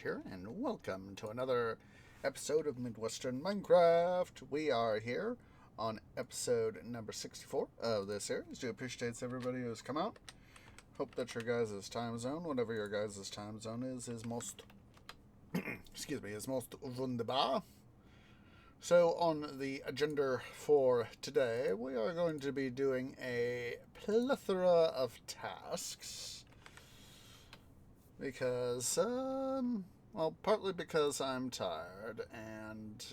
here, and welcome to another episode of Midwestern Minecraft. We are here on episode number 64 of this series. Do appreciate everybody who's come out. Hope that your guys' time zone, whatever your guys' time zone is most, is most wunderbar. So, on the agenda for today, we are going to be doing a plethora of tasks. Because, partly because I'm tired, and,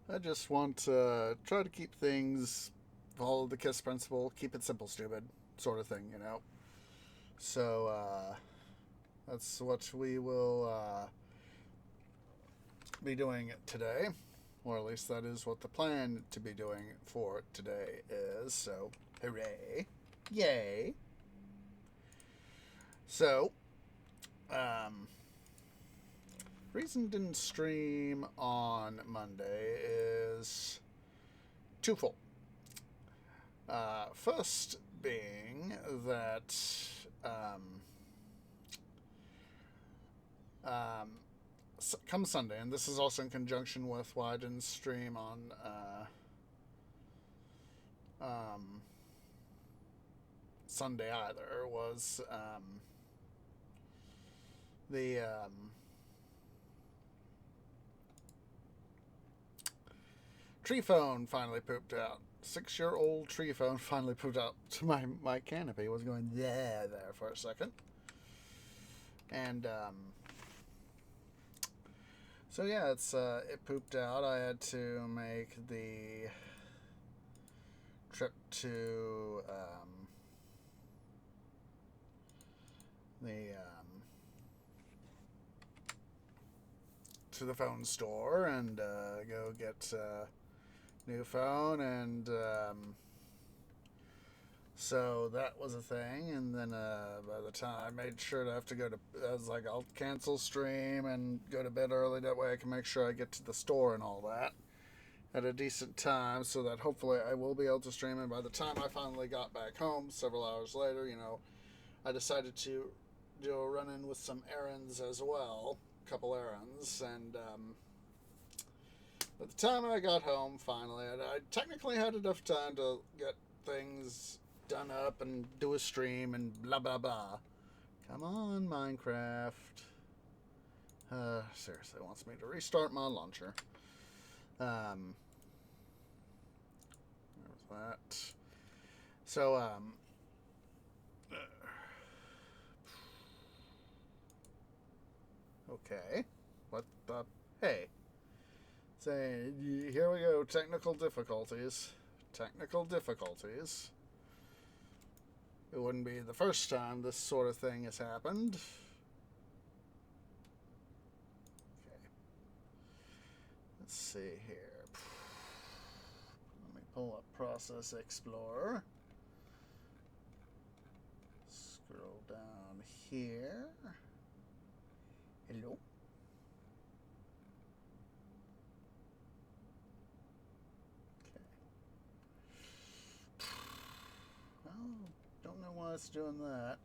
I just want to try to keep things, follow the KISS principle, keep it simple, stupid, sort of thing, you know? So, that's what we will, be doing today, or at least that is what the plan to be doing for today is, so hooray, yay. So, reason didn't stream on Monday is twofold. First being that, come Sunday, and this is also in conjunction with why I didn't stream on Sunday either, was the tree phone finally pooped out. 6-year-old tree phone finally pooped out to my canopy. Was going there for a second. And so yeah, it pooped out. I had to make the trip to the phone store and go get a new phone, and so that was a thing. And then by the time I made sure to have to go to, I was like, I'll cancel stream and go to bed early, that way I can make sure I get to the store and all that at a decent time, so that hopefully I will be able to stream. And by the time I finally got back home several hours later, I decided to do a run-in with some errands as well, a couple errands, and by the time I got home finally, I technically had enough time to get things done up and do a stream and blah blah blah. Come on, Minecraft. Seriously wants me to restart my launcher. Where was that? So, okay. What the? Hey. Say, here we go. Technical difficulties. It wouldn't be the first time this sort of thing has happened. Okay. Let's see here. Let me pull up Process Explorer. Scroll down here. Hello. Don't know why it's doing that.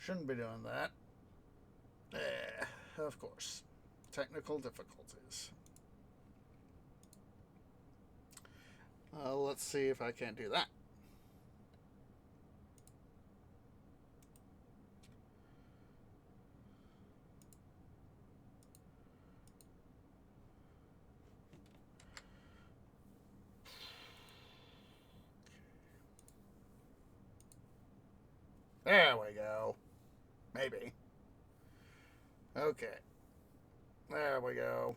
Shouldn't be doing that. Of course. Technical difficulties. Let's see if I can't do that. There we go. Maybe. Okay. There we go.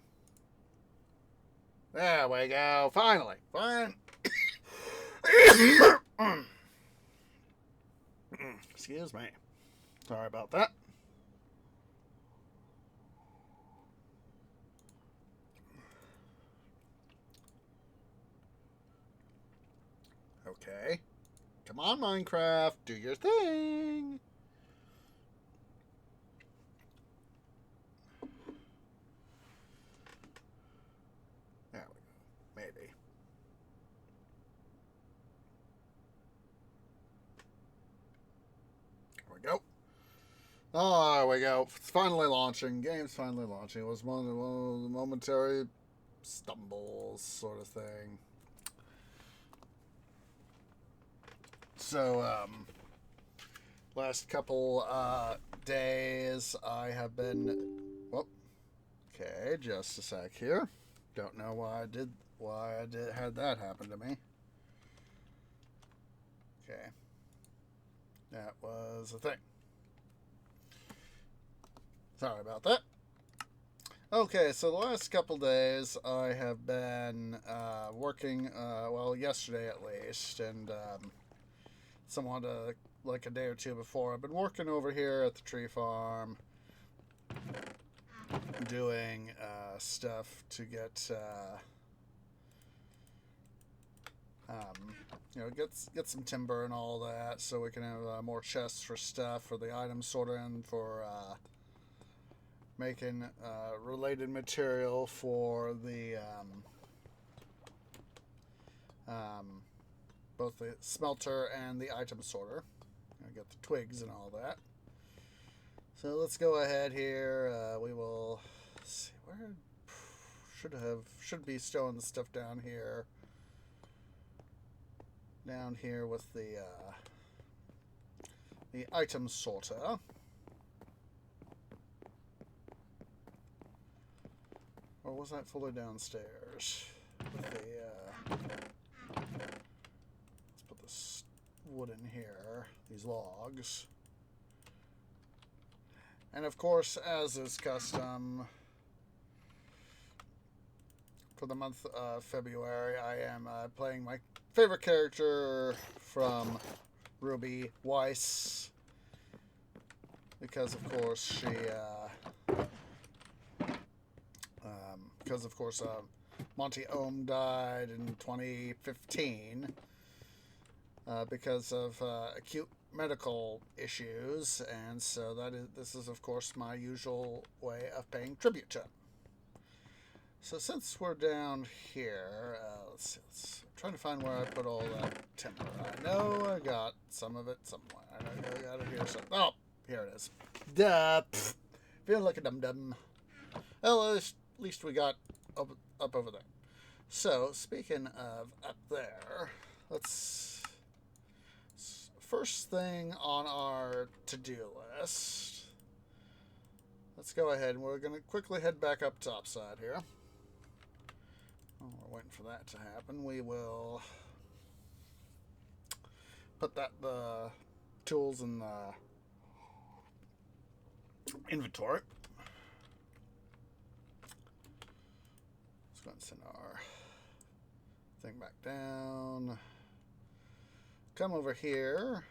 There we go. Finally. Fine. Excuse me. Sorry about that. Okay. Come on, Minecraft. Do your thing. There we go. Maybe. we go. Oh, there we go. It's finally launching. Game's finally launching. It was one of the momentary stumbles sort of thing. So, last couple days I have been... Whoop. Okay, just a sec here. Don't know why I had that happen to me. Okay. That was a thing. Sorry about that. Okay, so the last couple days I have been working, well, yesterday at least, and somewhat like a day or two before, I've been working over here at the tree farm, doing stuff to get, get some timber and all that, so we can have more chests for stuff for the item sorter and for making related material for the both the smelter and the item sorter. I get the twigs and all that. So let's go ahead here. We will see where should be stowing the stuff down here. Down here with the item sorter. Or was that fully downstairs? With the, let's put this wood in here, these logs. And of course, as is custom, for the month of February, I am playing my favorite character from Ruby, Weiss. Because of course she... because of course Monty Ohm died in 2015 because of acute medical issues, and so this is of course my usual way of paying tribute to him. So since we're down here, let's see, I'm trying to find where I put all that timber. I know I got some of it somewhere. I got it here. Oh, here it is. Duh, feeling like a dum-dum. Well, at least we got up over there. So, speaking of up there, first thing on our to-do list, let's go ahead and we're going to quickly head back up topside here. Oh, we're waiting for that to happen. We will put the tools in the inventory. Let's go and send our thing back down. Come over here.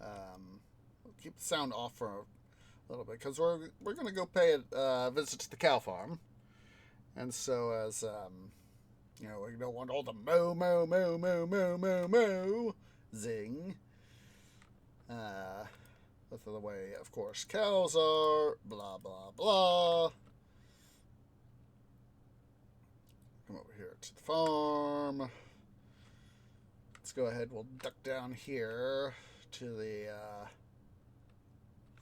We'll keep the sound off for a little bit because we're going to go pay a visit to the cow farm. And so as you know, we don't want all the moo moo moo moo moo moo moo zing. With the way, of course, cows are. Blah blah blah. Come over here to the farm. Let's go ahead. We'll duck down here to the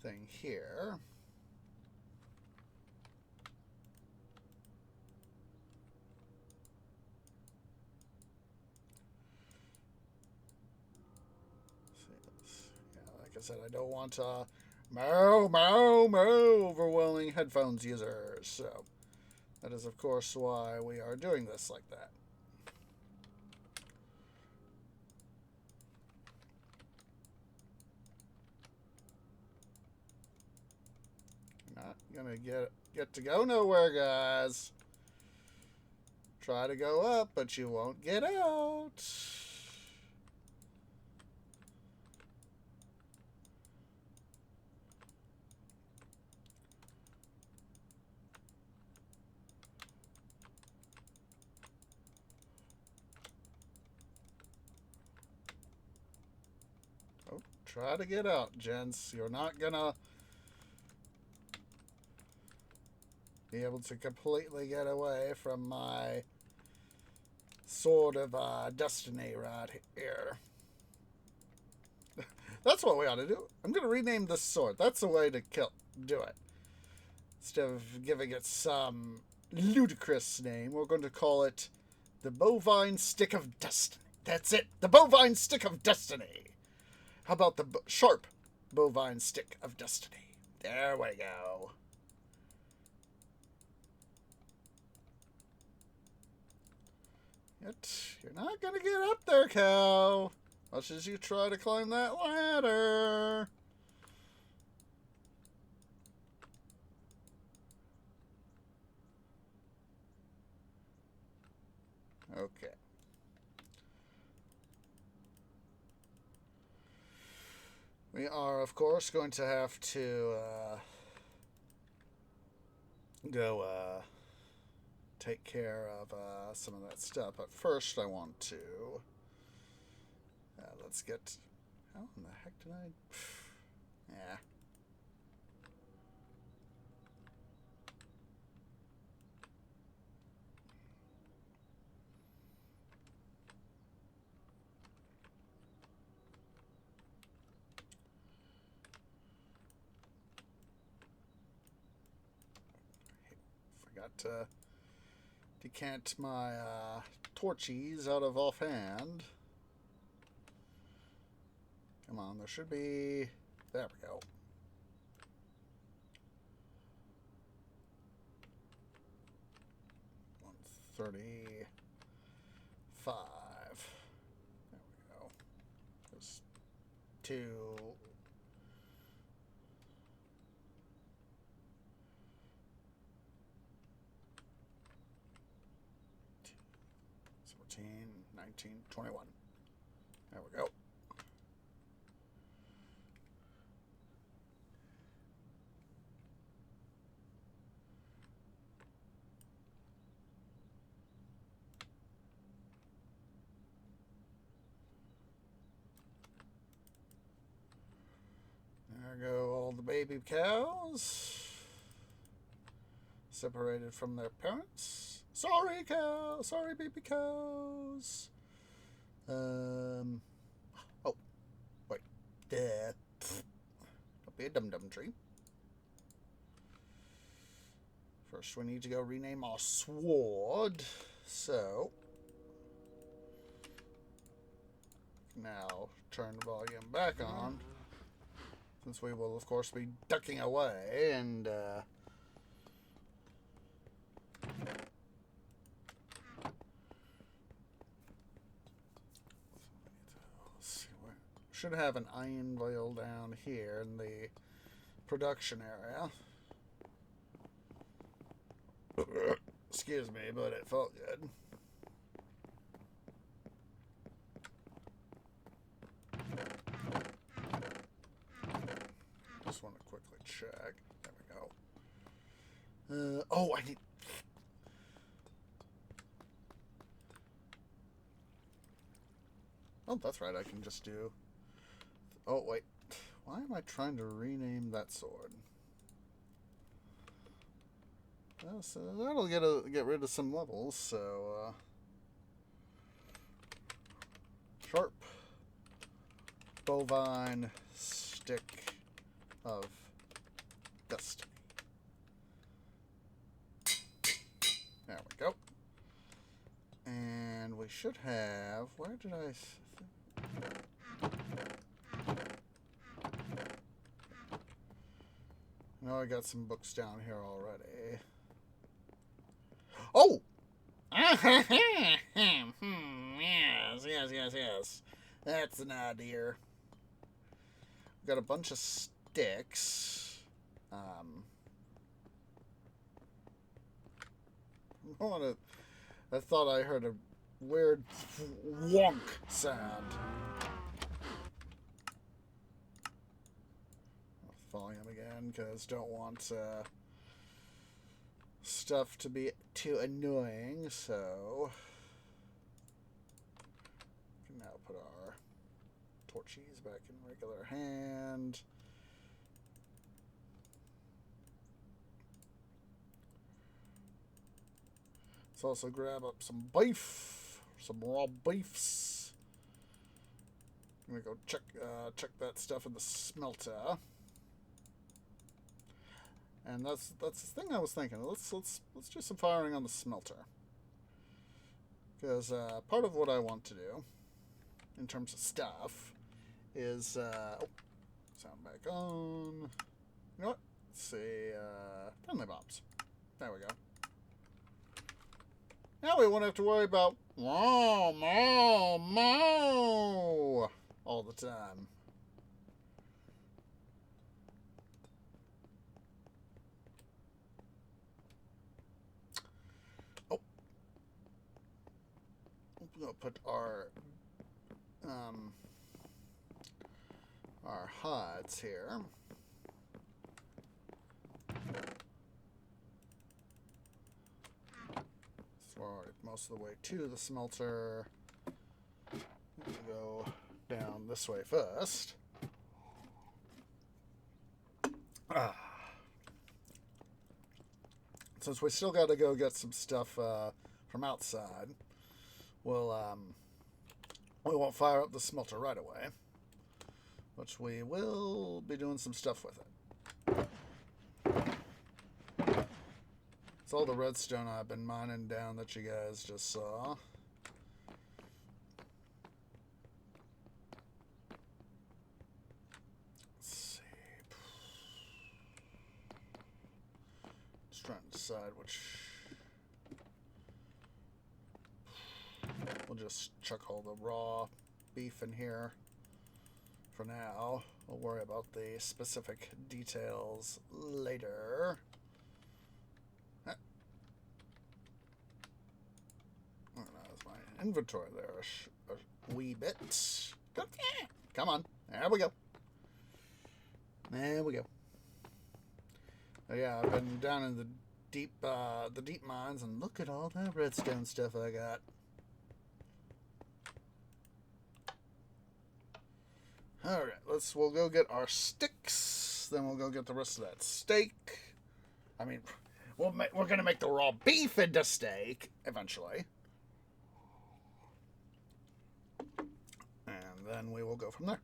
thing here. Like I said, I don't want overwhelming headphones users. So that is, of course, why we are doing this like that. Not gonna get to go nowhere, guys. Try to go up, but you won't get out. Oh, try to get out, gents. You're not gonna be able to completely get away from my sort of destiny right here. That's what we ought to do. I'm going to rename this sword. That's the way to do it. Instead of giving it some ludicrous name, we're going to call it the Bovine Stick of Destiny. That's it. The Bovine Stick of Destiny. How about the sharp Bovine Stick of Destiny? There we go. You're not going to get up there, cow. Much as you try to climb that ladder. Okay. We are, of course, going to have to go take care of some of that stuff. But first, I want to... let's get... How in the heck did I... Yeah. Forgot to decant my torchies out of offhand. Come on, there should be... There we go. $135. There we go. There's 2... $19, $21. There we go. There go all the baby cows. Separated from their parents. Sorry, cow. Sorry, baby cows. Oh, wait. Don't be a dum-dum tree. First, we need to go rename our sword. So, now turn the volume back on, since we will, of course, be ducking away and should have an iron vial down here in the production area. Excuse me, but it felt good. Just want to quickly check. There we go. Oh, I need... Oh, that's right. I can just do... Oh, wait. Why am I trying to rename that sword? So that'll get rid of some levels, so... Sharp. Bovine Stick of Destiny. There we go. And we should have... Where did I... I know I got some books down here already. Oh! Yes. That's an idea. We've got a bunch of sticks. I thought I heard a weird wonk sound. Volume again, because don't want stuff to be too annoying, so we can now put our torchies back in regular hand. Let's also grab up some beef, some raw beefs. gonna go check that stuff in the smelter. And that's the thing I was thinking. Let's do some firing on the smelter. Because part of what I want to do, in terms of stuff, is sound back on. You know what? Let's see. Friendly bombs. There we go. Now we won't have to worry about moo, moo, moo all the time. Oh. We'll put our hides here. Forward most of the way to the smelter. Let's go down this way first. Since we still got to go get some stuff from outside, we won't fire up the smelter right away, but we will be doing some stuff with it. It's all the redstone I've been mining down that you guys just saw. Let's see. Just trying to decide which. We'll just chuck all the raw beef in here for now. We'll worry about the specific details later. Inventory there a wee bit. Come on. There we go. There we go. Oh, yeah, I've been down in the deep mines, and look at all that redstone stuff I got. Alright, we'll go get our sticks. Then we'll go get the rest of that steak. I mean, we're gonna make the raw beef into steak eventually. Then we will go from there.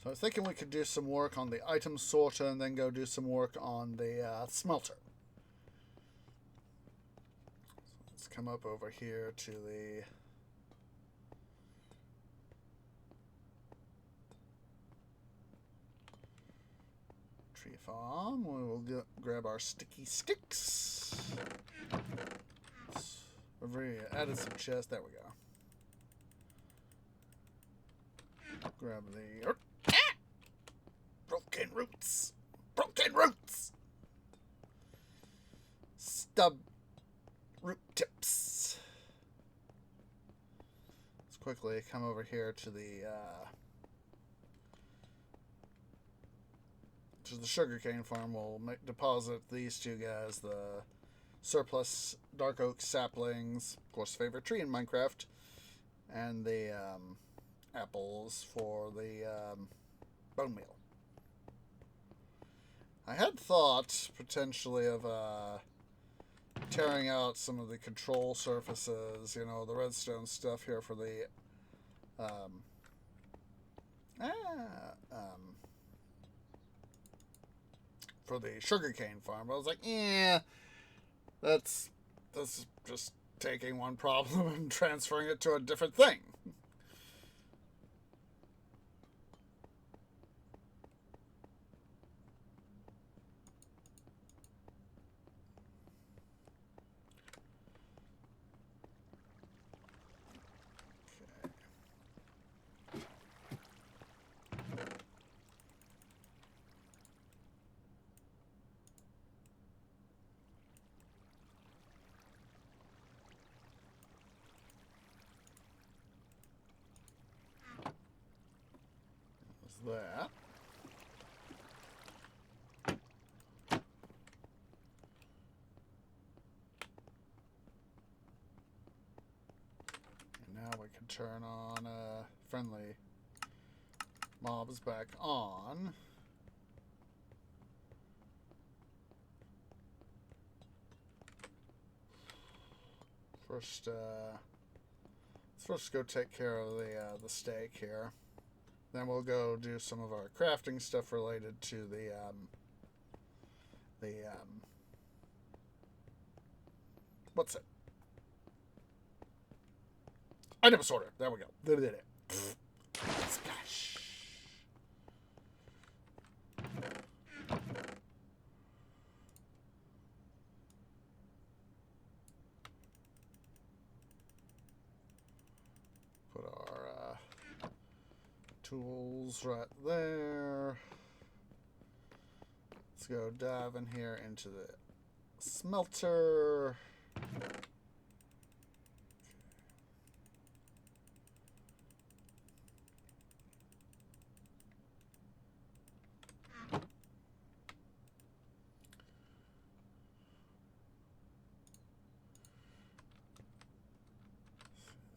So I was thinking we could do some work on the item sorter and then go do some work on the smelter. So let's come up over here to the tree farm. We will grab our sticky sticks. We've added some chests. There we go. Grab the broken roots. Broken roots. Stub root tips. Let's quickly come over here to the sugarcane farm. We'll deposit these two guys, the surplus dark oak saplings, of course, favorite tree in Minecraft, and the apples for the bone meal. I had thought potentially of tearing out some of the control surfaces, you know, the redstone stuff here for the for the sugarcane farm. But I was like, that's just taking one problem and transferring it to a different thing. That. And now we can turn on friendly mobs back on. First, let's First, go take care of the steak here. Then we'll go do some of our crafting stuff related to the what's it? Item sorter. There we go. Did it. Splash. Put our tools right there. Let's go dive in here into the smelter.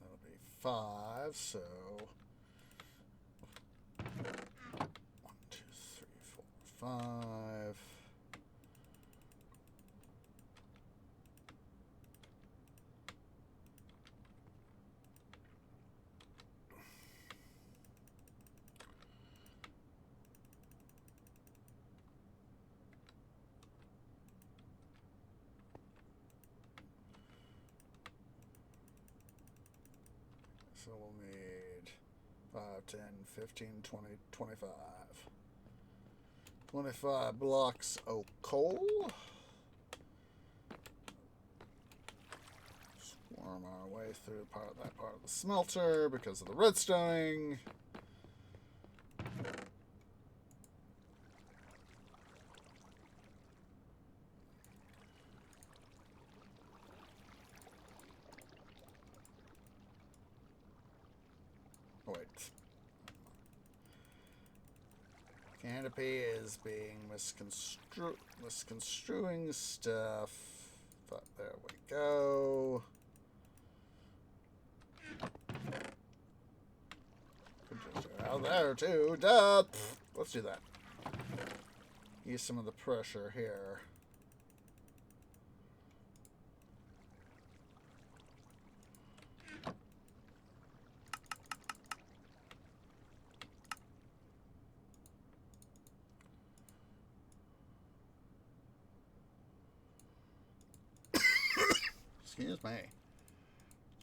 That'll be 5, so 1, 2, 3, 4, 5. So we'll need 5, 10, 15, 20, 25. 25 blocks of coal. Swarm our way through that part of the smelter because of the redstone. Wait. Canopy is being misconstruing stuff. But there we go. Out there too. Duh. Let's do that. Use some of the pressure here. Excuse me.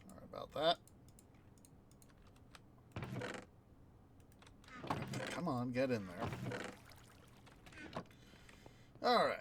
Sorry about that. Come on, get in there. All right.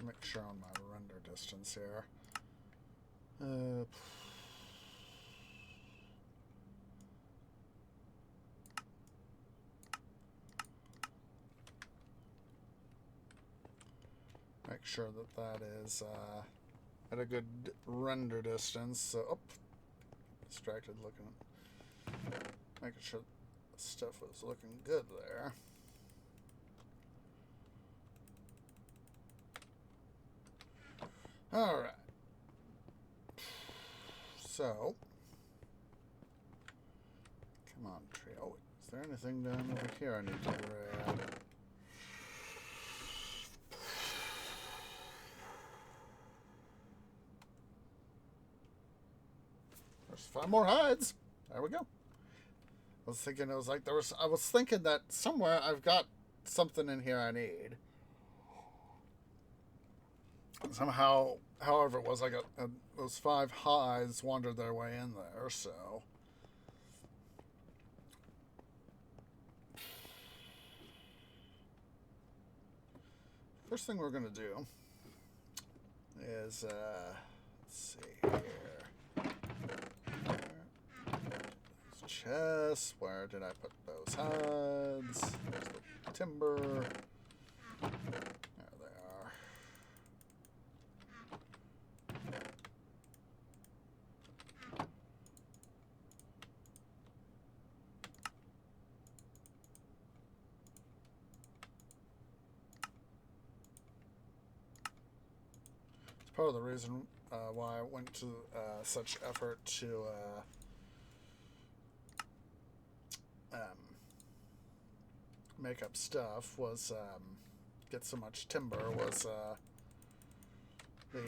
Make sure on my render distance here. Make sure that is at a good render distance. So, oh, distracted looking. Making sure the stuff was looking good there. All right. So, come on, tree. Oh, is there anything down over here I need to grab? There's 5 more hides. There we go. I was thinking, I was thinking that somewhere I've got something in here I need. Somehow, however it was, I got those 5 hides wandered their way in there, so. First thing we're going to do is, let's see here. Chests. Where did I put those hides? There's the timber. There they are. part of the reason why I went to such effort to make up stuff was get so much timber was the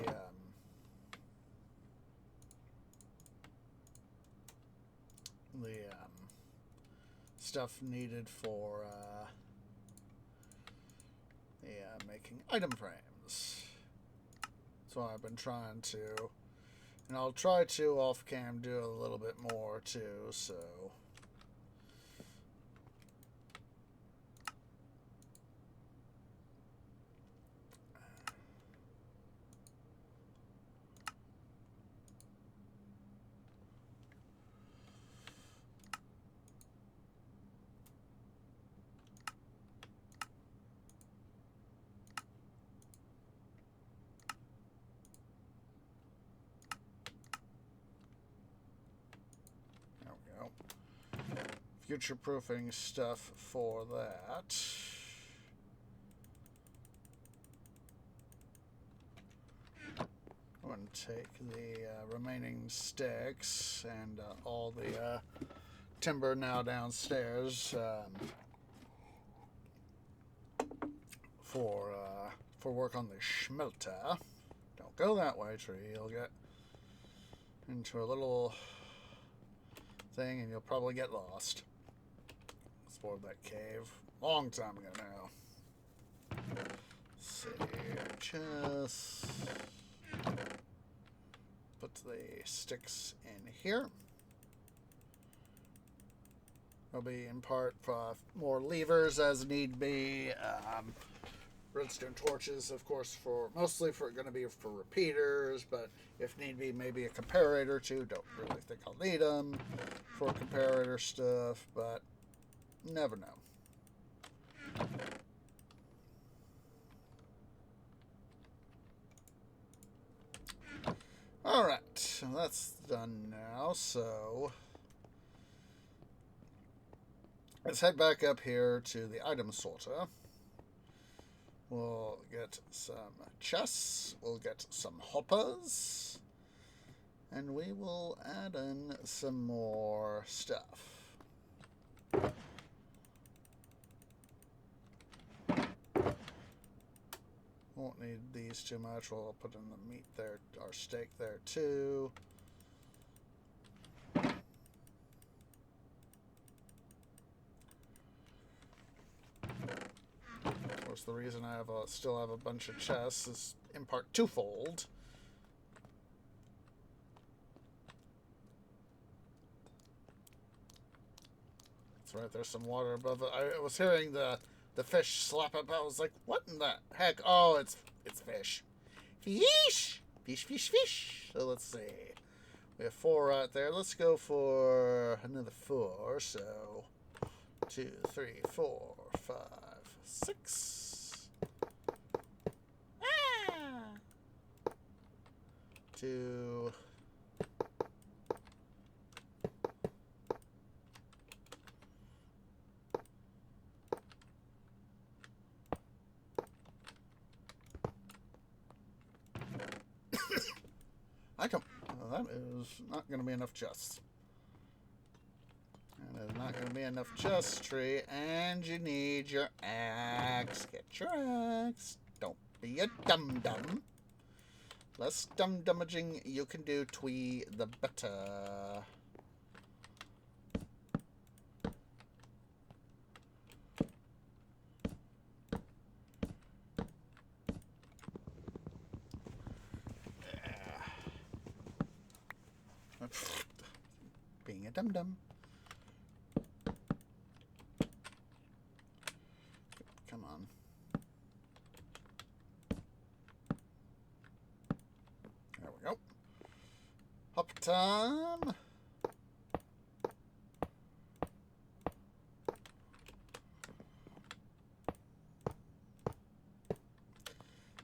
stuff needed for making item frames. So I've been trying to, and I'll try to off cam do a little bit more too. So. Future-proofing stuff for that. I'm going to take the remaining sticks and all the timber now downstairs for work on the smelter. Don't go that way, tree. You'll get into a little thing and you'll probably get lost. Explored that cave long time ago now. Let's see, just put the sticks in here. There'll be in part more levers as need be. Redstone torches, of course, mostly going to be for repeaters, but if need be, maybe a comparator too. Don't really think I'll need them for comparator stuff, but never know. Alright, so that's done now, so let's head back up here to the item sorter. We'll get some chests, we'll get some hoppers, and we will add in some more stuff. Won't need these too much. We'll put in the meat there, our steak there too. Of course, the reason I still have a bunch of chests is in part twofold. That's right. There's some water above it. I was hearing the fish slap up. I was like, what in the heck? Oh, it's fish. Fish! Fish, fish, fish. So let's see. We have 4 right there. Let's go for another 4. So 2, 3, 4, 5, 6. Ah! 2. That is not going to be enough chests. That is not going to be enough chests, tree. And you need your axe. Get your axe. Don't be a dum-dum. Less dum-dummaging you can do, twee, the better. Being a dum-dum. Come on. There we go. Hop time.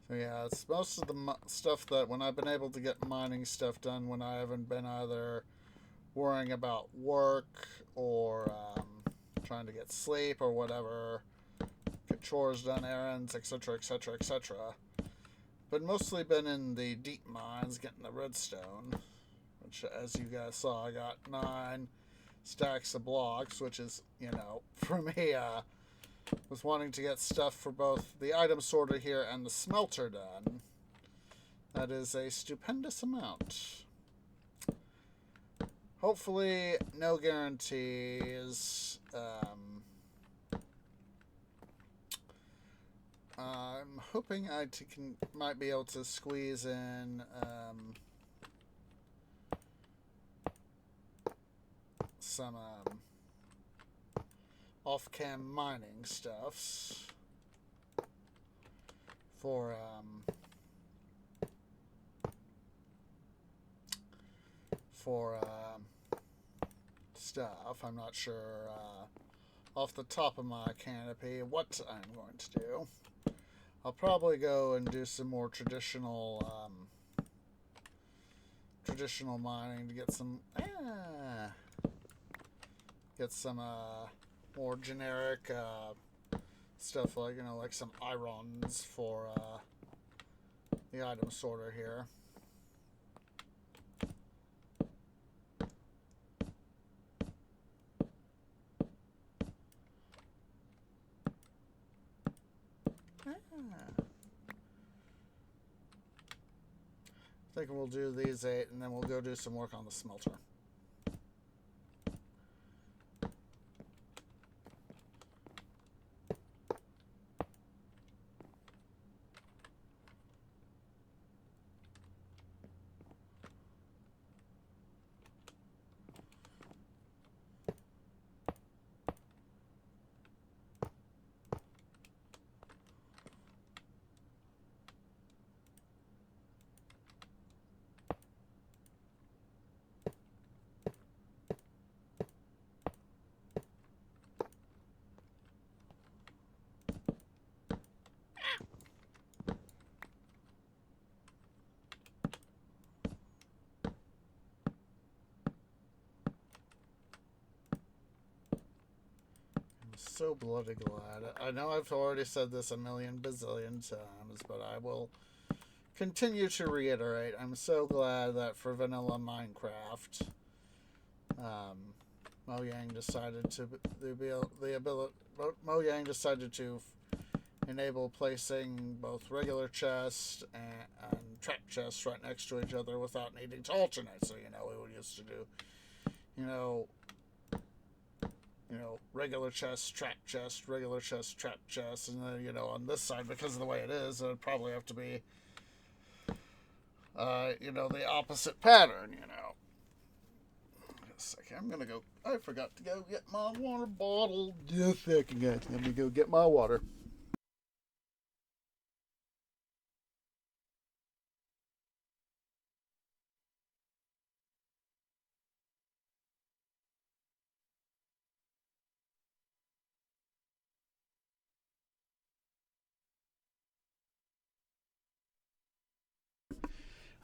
So yeah, it's most of the stuff that when I've been able to get mining stuff done when I haven't been either worrying about work or trying to get sleep or whatever, get chores done, errands, etc., etc., etc. but mostly been in the deep mines getting the redstone, which, as you guys saw, I got 9 stacks of blocks, which is, you know, for me, was wanting to get stuff for both the item sorter here and the smelter done. That is a stupendous amount. Hopefully, no guarantees. I'm hoping I might be able to squeeze in some off-cam mining stuffs for stuff. I'm not sure off the top of my canopy what I'm going to do. I'll probably go and do some more traditional mining to get some more generic stuff, like, you know, like some irons for the item sorter here. I think we'll do these 8, and then we'll go do some work on the smelter. So bloody glad. I know I've already said this a million bazillion times, but I will continue to reiterate. I'm so glad that for vanilla Minecraft, Mojang decided to Mojang decided to enable placing both regular chests and trap chests right next to each other without needing to alternate. So, you know, we used to do, you know, regular chest, trap chest, regular chest, trap chest, and then, you know, on this side, because of the way it is, it would probably have to be, you know, the opposite pattern, you know. Just a second, I'm gonna go, I forgot to go get my water bottle. Just a second, guys, let me go get my water.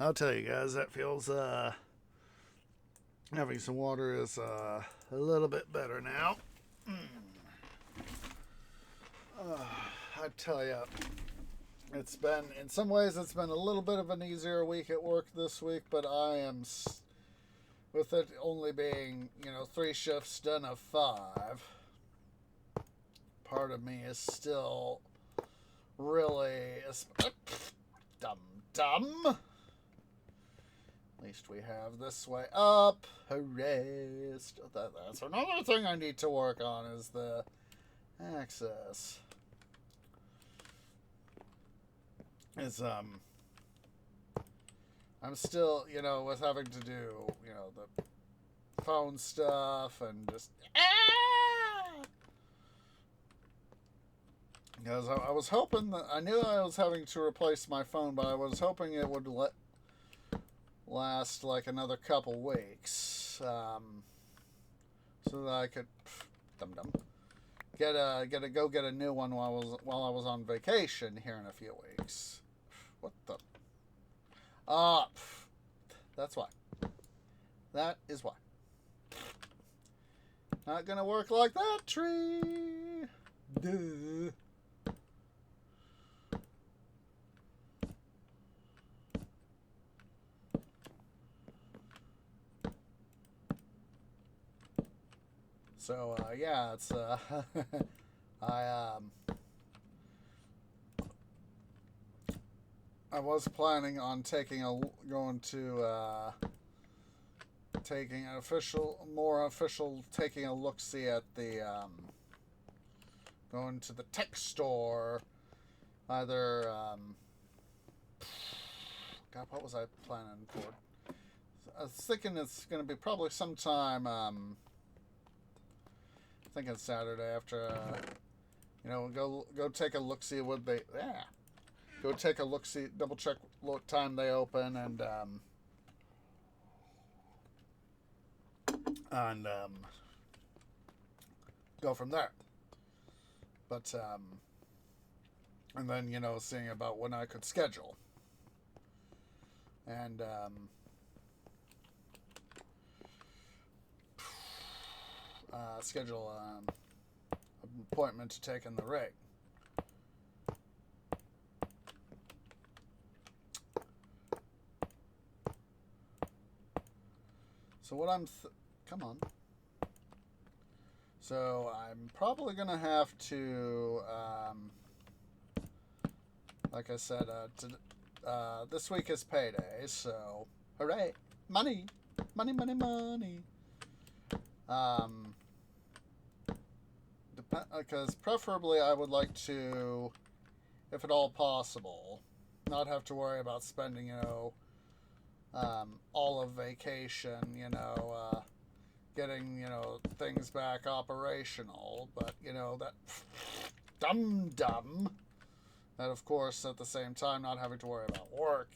I'll tell you guys, that feels, having some water is a little bit better now. I tell you, it's been, in some ways, it's been a little bit of an easier week at work this week, but I am, with it only being, you know, 3 shifts done of 5, part of me is still really dumb. At least we have this way up. Hooray. That's another thing I need to work on, is the access. I'm still, you know, with having to do, you know, the phone stuff and just because I was hoping that, I knew I was having to replace my phone, but I was hoping it would last like another couple weeks, so that I could get a new one while I was on vacation here in a few weeks. What the? That's why. That is why. Not gonna work like that, tree. Duh. So yeah, it's I I was planning on taking a going to taking an more official taking a look see at the going to the tech store. Either God, what was I planning for? I was thinking it's going to be probably sometime. Thinking Saturday after. Go take a look see what they. Yeah. Go take a look see, double check what time they open, and go from there. But and then seeing about when I could schedule and schedule an appointment to take in the rig. So what come on. So I'm probably gonna have to, like I said, this week is payday, so hooray, money, money, money, money. Because preferably I would like to, if at all possible, not have to worry about spending, all of vacation, getting, things back operational, but, that dumb, that of course at the same time not having to worry about work,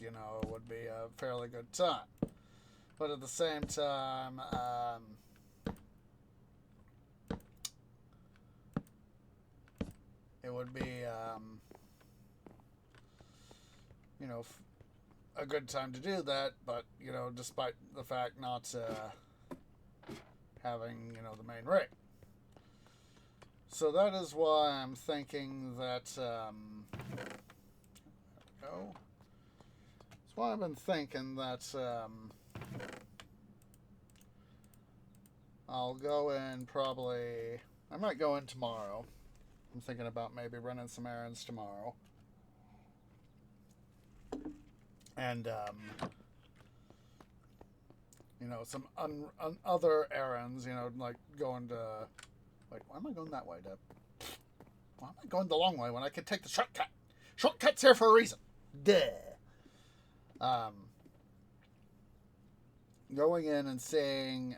would be a fairly good time. But at the same time, it would be, a good time to do that, but, despite the fact not having, the main rig. So that is why I'm thinking that, there we go. That's why I've been thinking that, I'll go in probably, I might go in tomorrow. I'm thinking about maybe running some errands tomorrow. And, some other errands, like going to... Wait, why am I going that way, Deb? Why am I going the long way when I could take the shortcut? Shortcut's here for a reason. Duh. Going in and saying...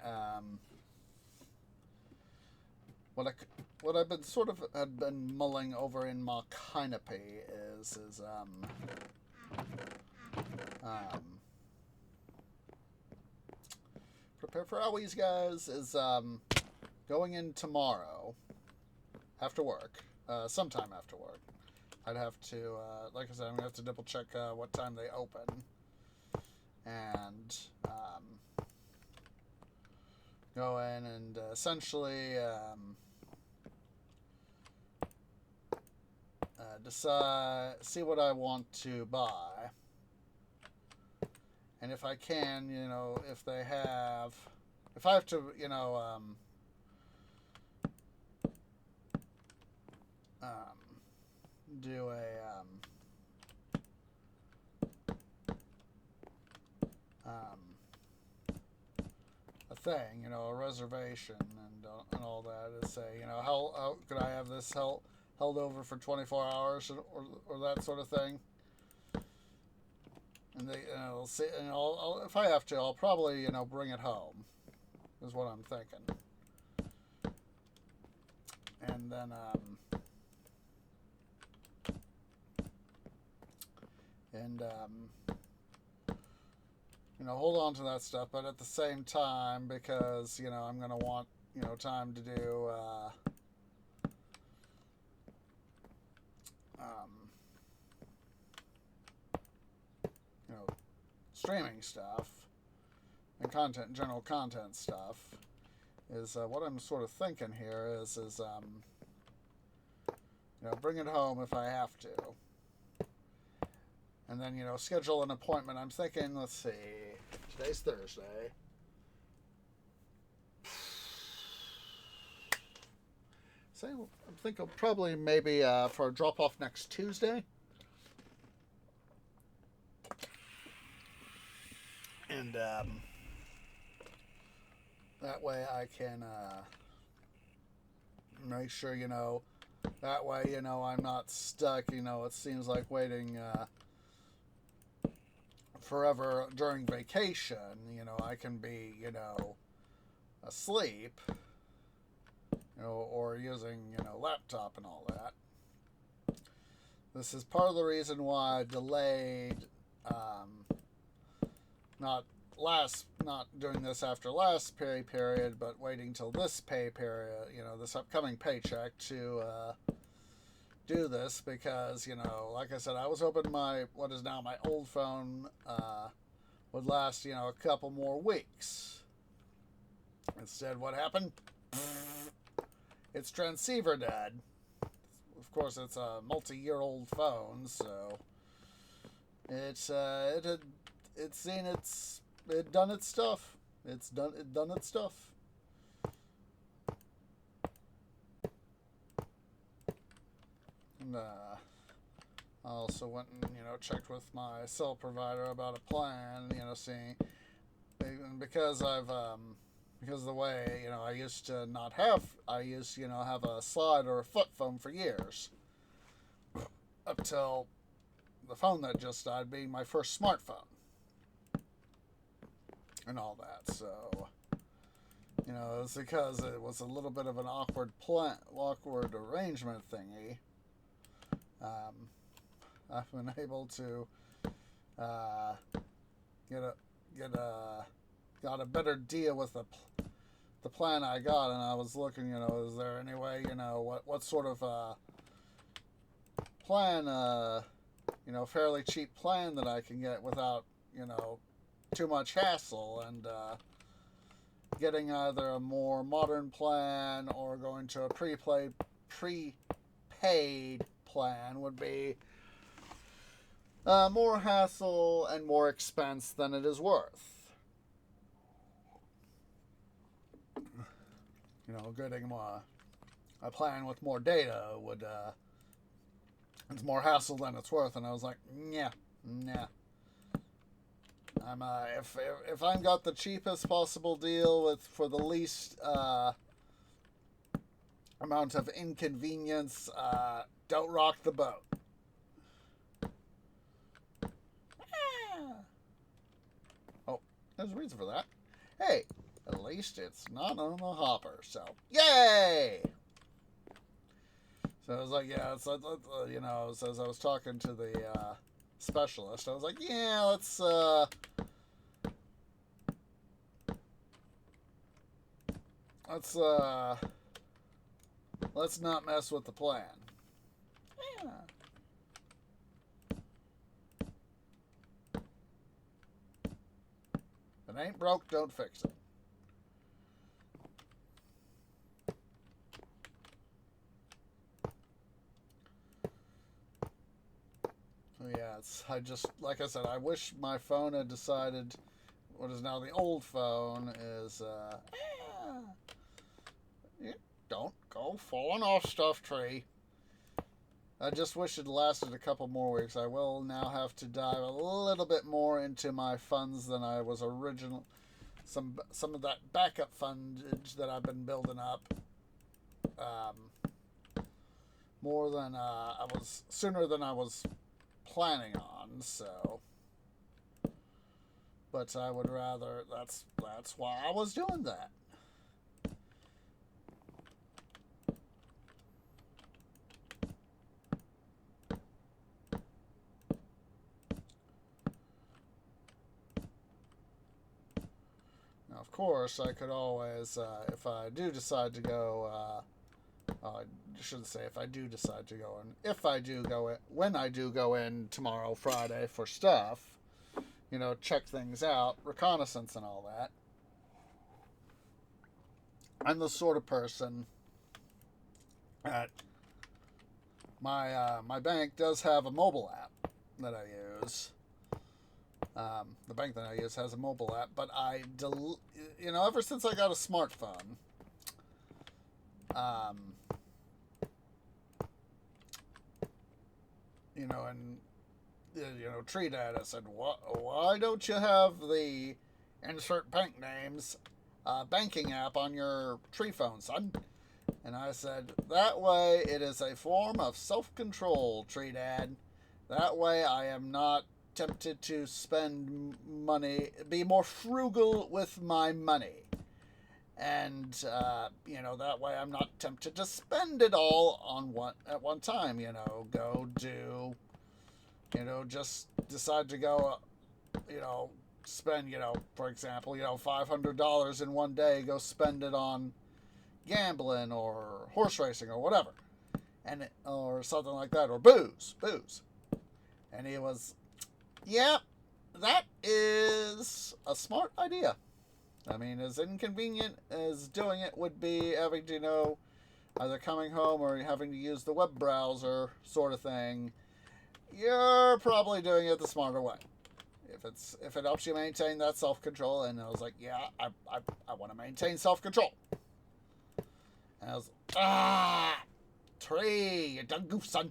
What I've been sort of had been mulling over in my canopy is prepare for always, guys, is going in tomorrow after work, sometime after work. I'd have to, like I said, I'm gonna have to double check what time they open, and go in and essentially see what I want to buy, and if I can, if I have to, do a thing, a reservation and all that, is say, how could I have this held over for 24 hours or that sort of thing. And they, see, and I'll, if I have to, I'll probably, bring it home, is what I'm thinking. And then, hold on to that stuff, but at the same time, because, I'm going to want, time to do, streaming stuff and general content stuff, is what I'm sort of thinking here is bring it home if I have to, and then schedule an appointment. I'm thinking, let's see, today's Thursday. So I'm thinking probably maybe for a drop off next Tuesday. And that way I can make sure, that way, I'm not stuck. It seems like waiting forever during vacation. I can be, asleep, or using, laptop and all that. This is part of the reason why I delayed, not doing this after last pay period, but waiting till this pay period, this upcoming paycheck to do this, because, like I said, I was hoping what is now my old phone would last, a couple more weeks. Instead, what happened? Its transceiver died. Of course, it's a multi-year-old phone, so it done its stuff. It done its stuff. And I also went and checked with my cell provider about a plan. Seeing, because because of the way I used to not have. I used to have a slide or a flip phone for years, up till the phone that just died being my first smartphone and all that. So it's because it was a little bit of an awkward arrangement thingy. I've been able to got a better deal with the plan I got, and I was looking, is there any way, what sort of plan, fairly cheap plan that I can get without, too much hassle, and getting either a more modern plan or going to a prepaid plan would be more hassle and more expense than it is worth. Getting a plan with more data would it's more hassle than it's worth, and I was like, nah. I'm if I've got the cheapest possible deal for the least amount of inconvenience, don't rock the boat. Oh, there's a reason for that. Hey, at least it's not on the hopper, so yay! So I was like, yeah, as I was talking to the specialist, I was like, yeah, let's not mess with the plan. Yeah. If it ain't broke, don't fix it. Yeah, like I said, I wish my phone had decided what is now the old phone is, don't go falling off, stuff tree. I just wish it lasted a couple more weeks. I will now have to dive a little bit more into my funds than I was original. Some of that backup fundage that I've been building up. More than sooner than I was planning on, so, but I would rather, that's why I was doing that. Now, of course, I could always, if I do decide to go, I shouldn't say if I do decide to go in. If I do go in, when I do go in tomorrow, Friday, for stuff, check things out, reconnaissance and all that. I'm the sort of person that my bank does have a mobile app that I use. The bank that I use has a mobile app, but ever since I got a smartphone, and Tree Dad, I said, why don't you have the insert bank names banking app on your tree phone, son? And I said, that way it is a form of self-control, Tree Dad. That way I am not tempted to spend money, be more frugal with my money. And, that way I'm not tempted to spend it all at one time, go do, just decide to go, spend, for example, $500 in one day, go spend it on gambling or horse racing or whatever, or something like that, or booze. And he was, yeah, that is a smart idea. I mean, as inconvenient as doing it would be having to, either coming home or having to use the web browser sort of thing, you're probably doing it the smarter way. If it helps you maintain that self-control. And I was like, yeah, I want to maintain self-control. And I was like, Tree, you done goof, son.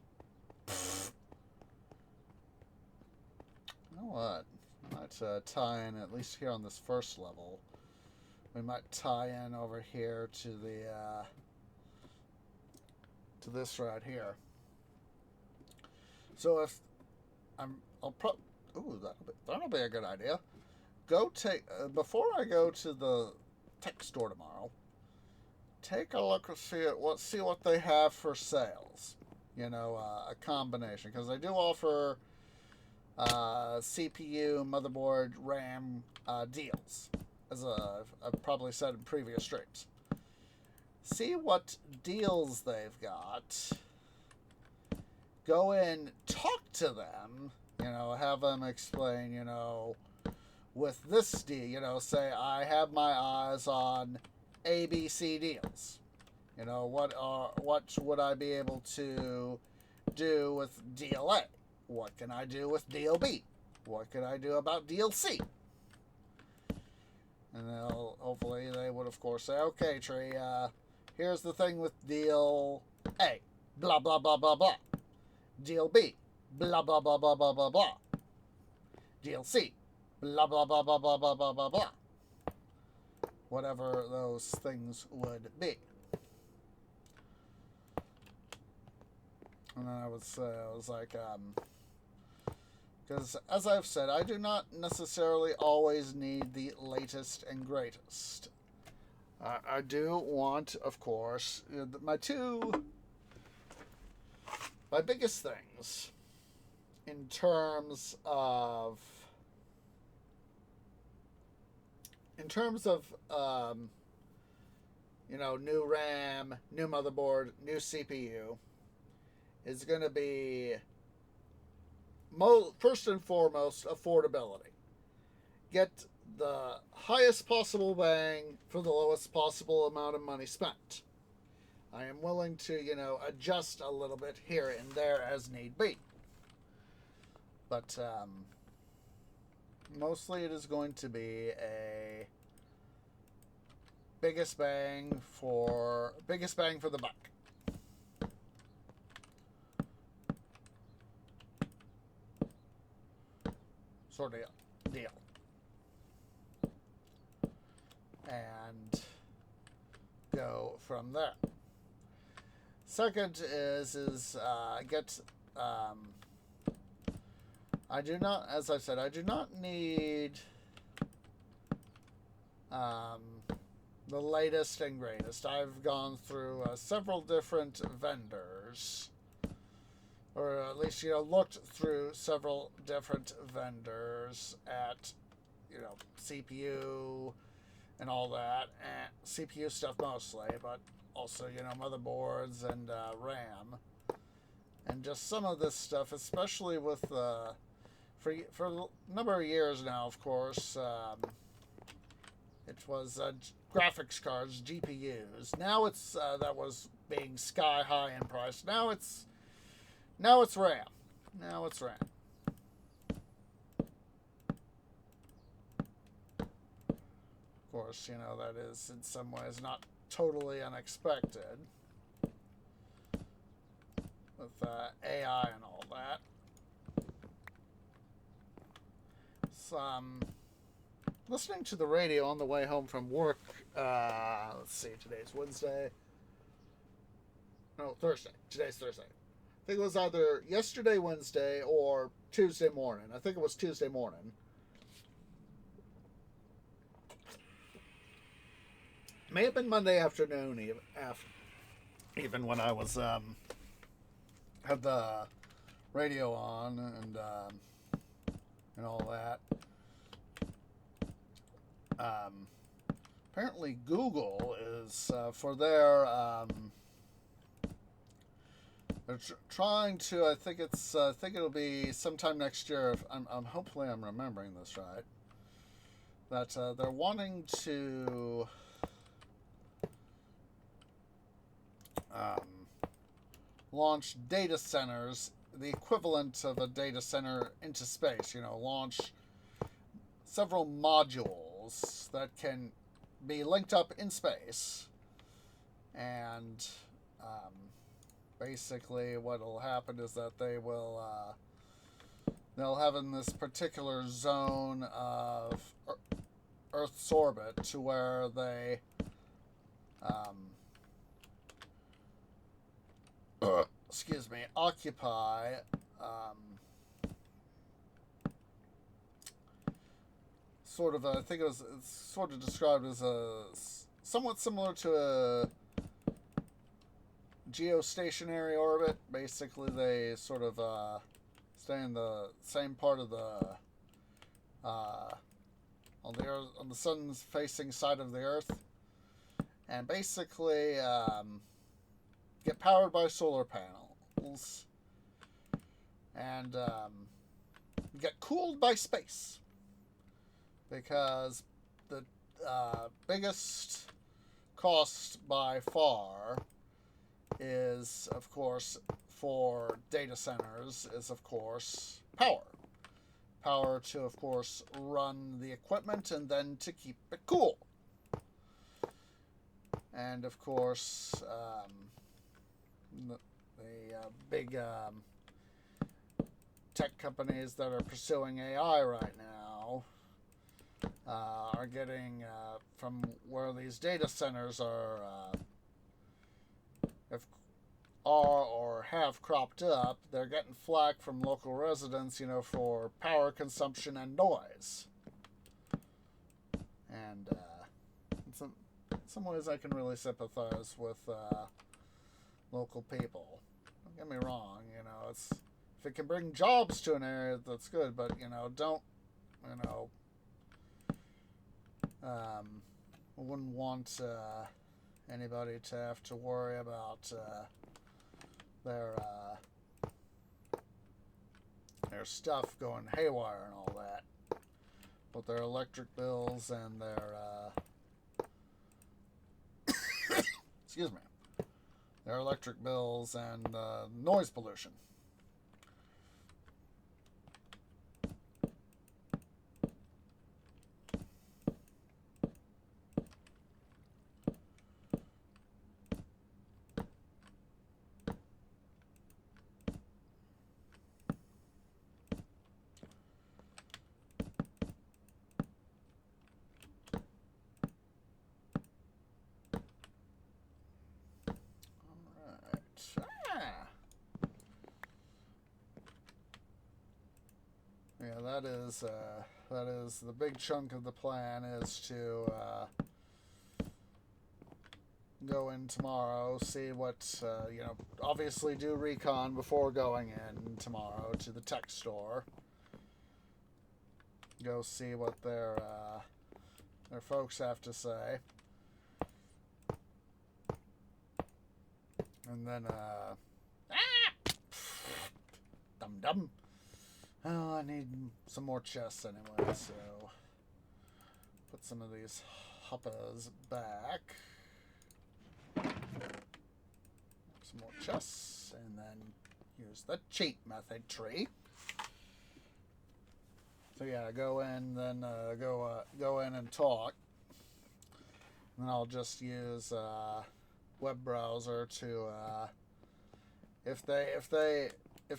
You know what? I might tie in, at least here on this first level, we might tie in over here to the to this right here. So if that'll be a good idea. Go take before I go to the tech store tomorrow. Take a look and see what they have for sales. A combination, because they do offer CPU, motherboard, RAM deals, as I've probably said in previous streams. See what deals they've got. Go in, talk to them. Have them explain. With this deal, say I have my eyes on ABC deals. What would I be able to do with deal A? What can I do with deal B? What can I do about deal C? And hopefully they would, of course, say, okay, Tree, here's the thing with deal A, blah, blah, blah, blah, blah. Deal B, blah, blah, blah, blah, blah, blah, blah. Deal C, blah, blah, blah, blah, blah, blah, blah, blah, blah. Whatever those things would be. And then I was like, because as I've said, I do not necessarily always need the latest and greatest. I do want, of course, my biggest things in terms of new RAM, new motherboard, new CPU, is going to be first and foremost affordability. Get the highest possible bang for the lowest possible amount of money spent. I am willing to, adjust a little bit here and there as need be. But mostly it is going to be a biggest bang for the buck. Sort of deal. And go from there. Second is get. I do not, as I said, I do not need the latest and greatest. I've gone through several different vendors, or at least looked through several different vendors at CPU and all that, and CPU stuff mostly, but also motherboards and RAM, and just some of this stuff, especially with for a number of years now, of course, it was graphics cards, GPUs. Now it's that was being sky high in price. Now it's RAM. Now it's RAM. Of course, that is in some ways not totally unexpected with AI and all that. was listening to the radio on the way home from work. Let's see, today's Wednesday. No, Thursday. Today's Thursday. I think it was either yesterday, Wednesday, or Tuesday morning. I think it was Tuesday morning. May have been Monday afternoon, even when I was had the radio on and all that. Apparently, Google is for their they're trying to. I think it'll be sometime next year. If hopefully I'm remembering this right. That they're wanting to launch data centers, the equivalent of a data center into space. Launch several modules that can be linked up in space, and basically what will happen is that they'll have in this particular zone of Earth's orbit to where they occupy sort of I think it's sort of described as a somewhat similar to a geostationary orbit. Basically, they sort of stay in the same part of the on the Earth, on the sun's facing side of the Earth, and basically get powered by solar panels and get cooled by space, because the biggest cost by far is, of course, for data centers is, of course, power to, of course, run the equipment and then to keep it cool. And, of course, the big tech companies that are pursuing AI right now are getting, from where these data centers are or have cropped up, they're getting flack from local residents, for power consumption and noise. And in some ways I can really sympathize with local people. Don't get me wrong, if it can bring jobs to an area, that's good, but, don't, I wouldn't want anybody to have to worry about their stuff going haywire and all that, with their electric bills and their excuse me, their electric bills and noise pollution. Yeah, that is the big chunk of the plan, is to go in tomorrow, see what obviously do recon before going in tomorrow to the tech store. Go see what their folks have to say, and then dum. Oh, I need some more chests anyway, so put some of these hoppers back. Some more chests, and then use the cheat method tree. So yeah, go in, then go in and talk. And then I'll just use web browser to if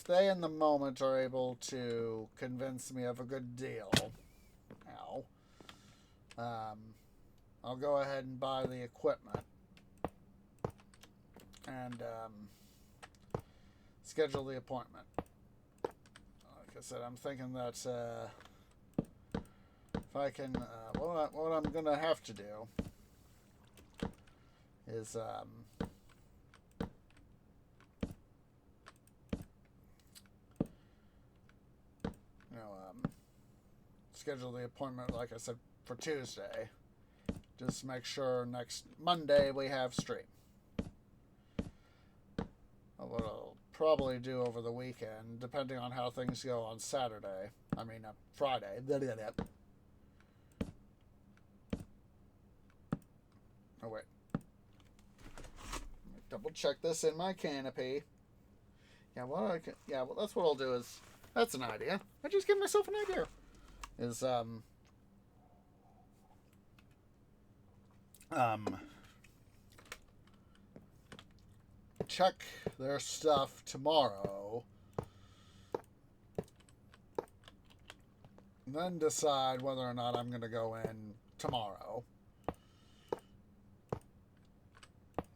they in the moment are able to convince me of a good deal, I'll go ahead and buy the equipment and schedule the appointment. Like I said, I'm thinking that if I can, what I'm going to have to do is schedule the appointment, like I said, for Tuesday. Just make sure next Monday we have stream. What I'll probably do over the weekend, depending on how things go on Saturday. Friday. Oh, wait. Let me double check this in my canopy. Well, that's what I'll do is... That's an idea. I just give myself an idea. Is, check their stuff tomorrow, and then decide whether or not I'm going to go in tomorrow.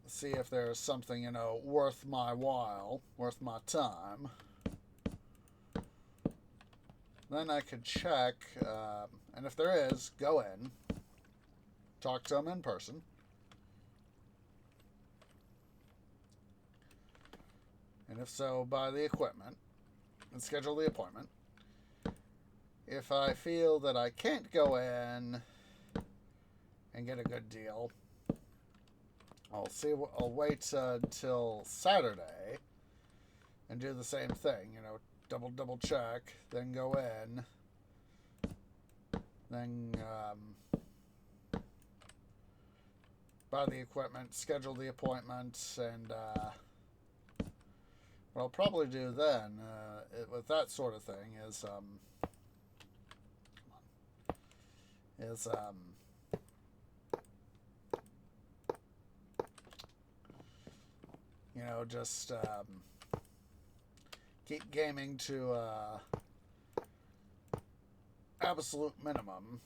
See if there's something, worth my while, worth my time. Then I could check, and if there is, go in, talk to them in person. And if so, buy the equipment and schedule the appointment. If I feel that I can't go in and get a good deal, I'll wait till Saturday and do the same thing. Double check, then go in, then buy the equipment, schedule the appointment, and what I'll probably do then with that sort of thing is just keep gaming to absolute minimum.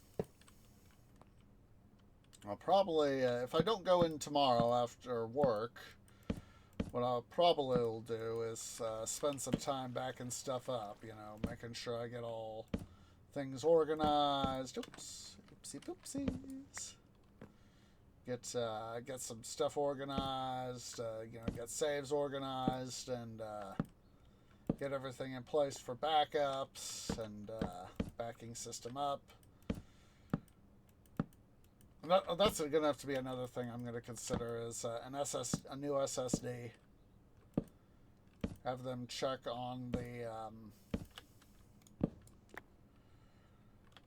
I'll probably, if I don't go in tomorrow after work, what I'll probably will do is spend some time backing stuff up, making sure I get all things organized. Oopsie poopsies. Get some stuff organized, get saves organized, and get everything in place for backups and backing system up. And that's going to have to be another thing I'm going to consider is a new SSD. Have them check on the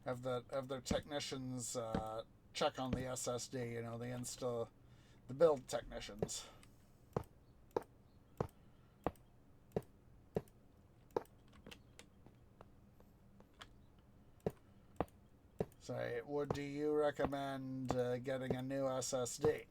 have their technicians check on the SSD. The build technicians. Say, do you recommend getting a new SSD?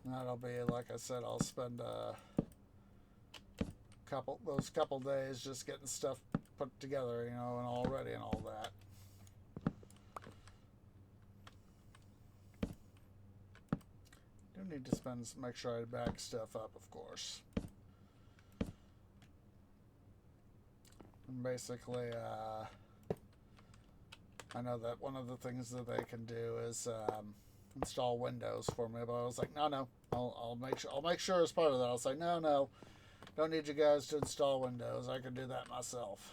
That'll be, like I said, I'll spend those couple days just getting stuff put together, and all ready and all that. Do need to make sure I back stuff up, of course. And basically, I know that one of the things that they can do is install Windows for me, but I was like, no, I'll make sure as part of that. I'll say, no, don't need you guys to install Windows. I can do that myself.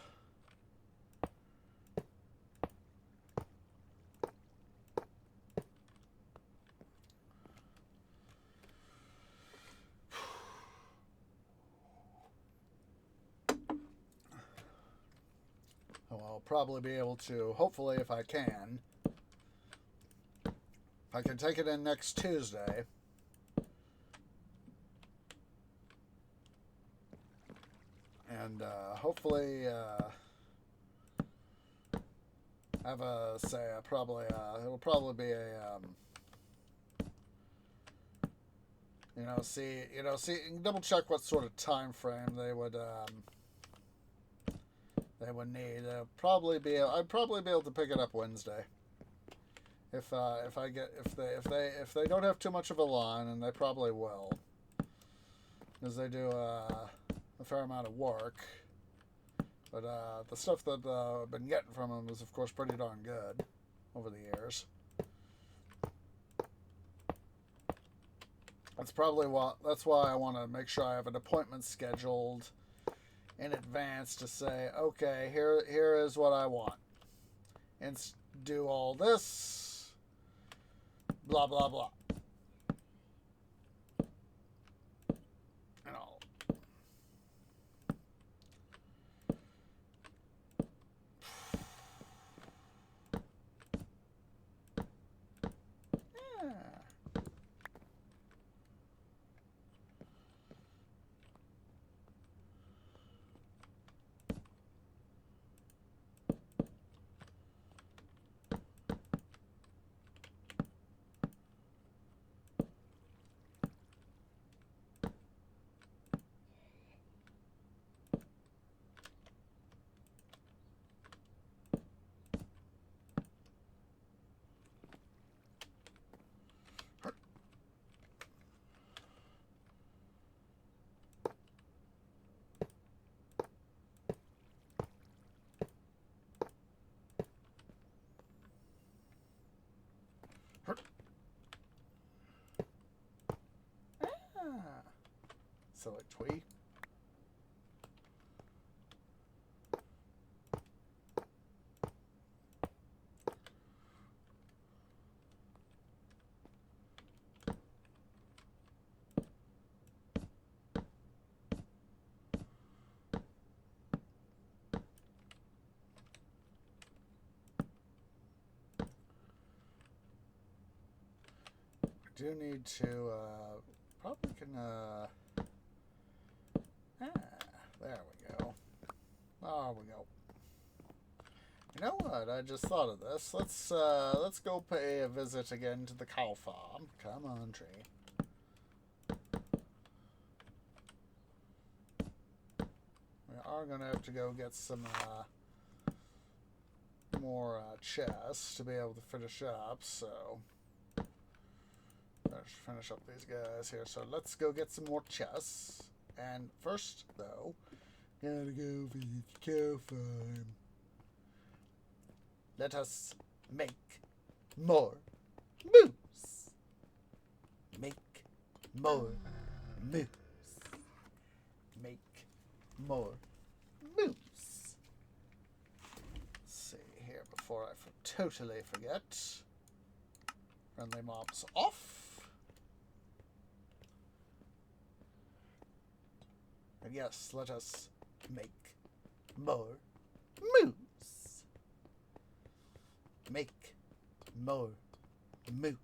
I'll probably be able to, hopefully, if I can take it in next Tuesday, and hopefully have a say. Probably it'll probably be a see double check what sort of time frame they would need. I'd probably be able to pick it up Wednesday. If they don't have too much of a line, and they probably will, because they do a fair amount of work. But the stuff that I've been getting from them is, of course, pretty darn good over the years. That's why I want to make sure I have an appointment scheduled in advance to say, okay, here is what I want, and do all this, blah blah blah, and all. Silly twee. I do need to probably can there we go. There we go. You know what? I just thought of this. Let's go pay a visit again to the cow farm. Come on, tree. We are gonna have to go get some more chests to be able to finish up. So let's finish up these guys here. So let's go get some more chests. And first, though, gotta go visit the cow farm. Let us make more moose. Make more moose. Make more moose. Let's see here before I totally forget. Friendly mobs off. And yes, let us make more moose. Make more moose.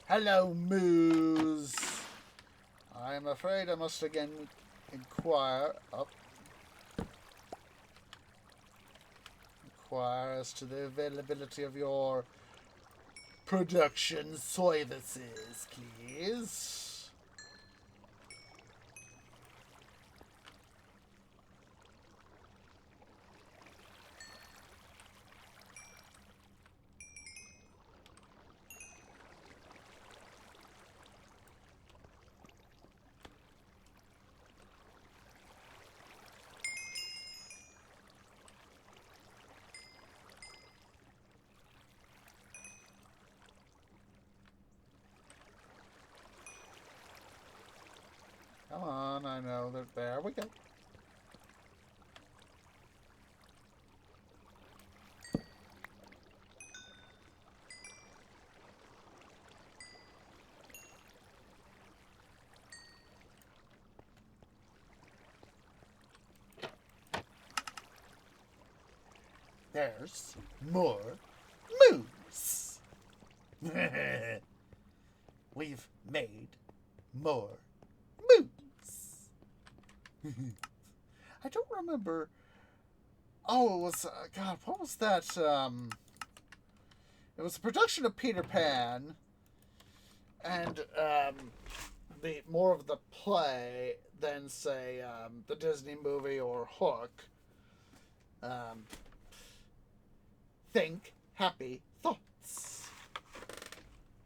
Hello, moose. I am afraid I must again inquire as to the availability of your production services, please. Come on, I know that. There we go. there's more moose. We've made more moose. I don't remember. Oh, it was, God, what was that? It was a production of Peter Pan, and the more of the play than, say, the Disney movie or Hook. Think happy thoughts.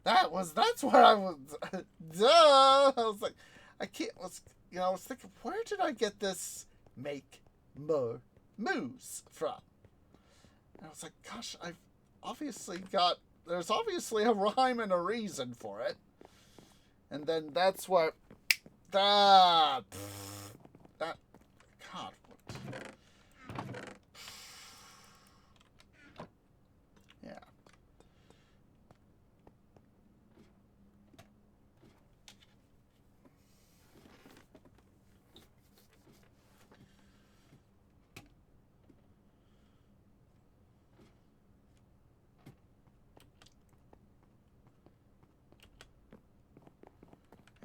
That's what I was. Duh! I was like, I was thinking, where did I get this make more moose from? And I was like, gosh, there's obviously a rhyme and a reason for it. And then that's what, God, what? Yeah.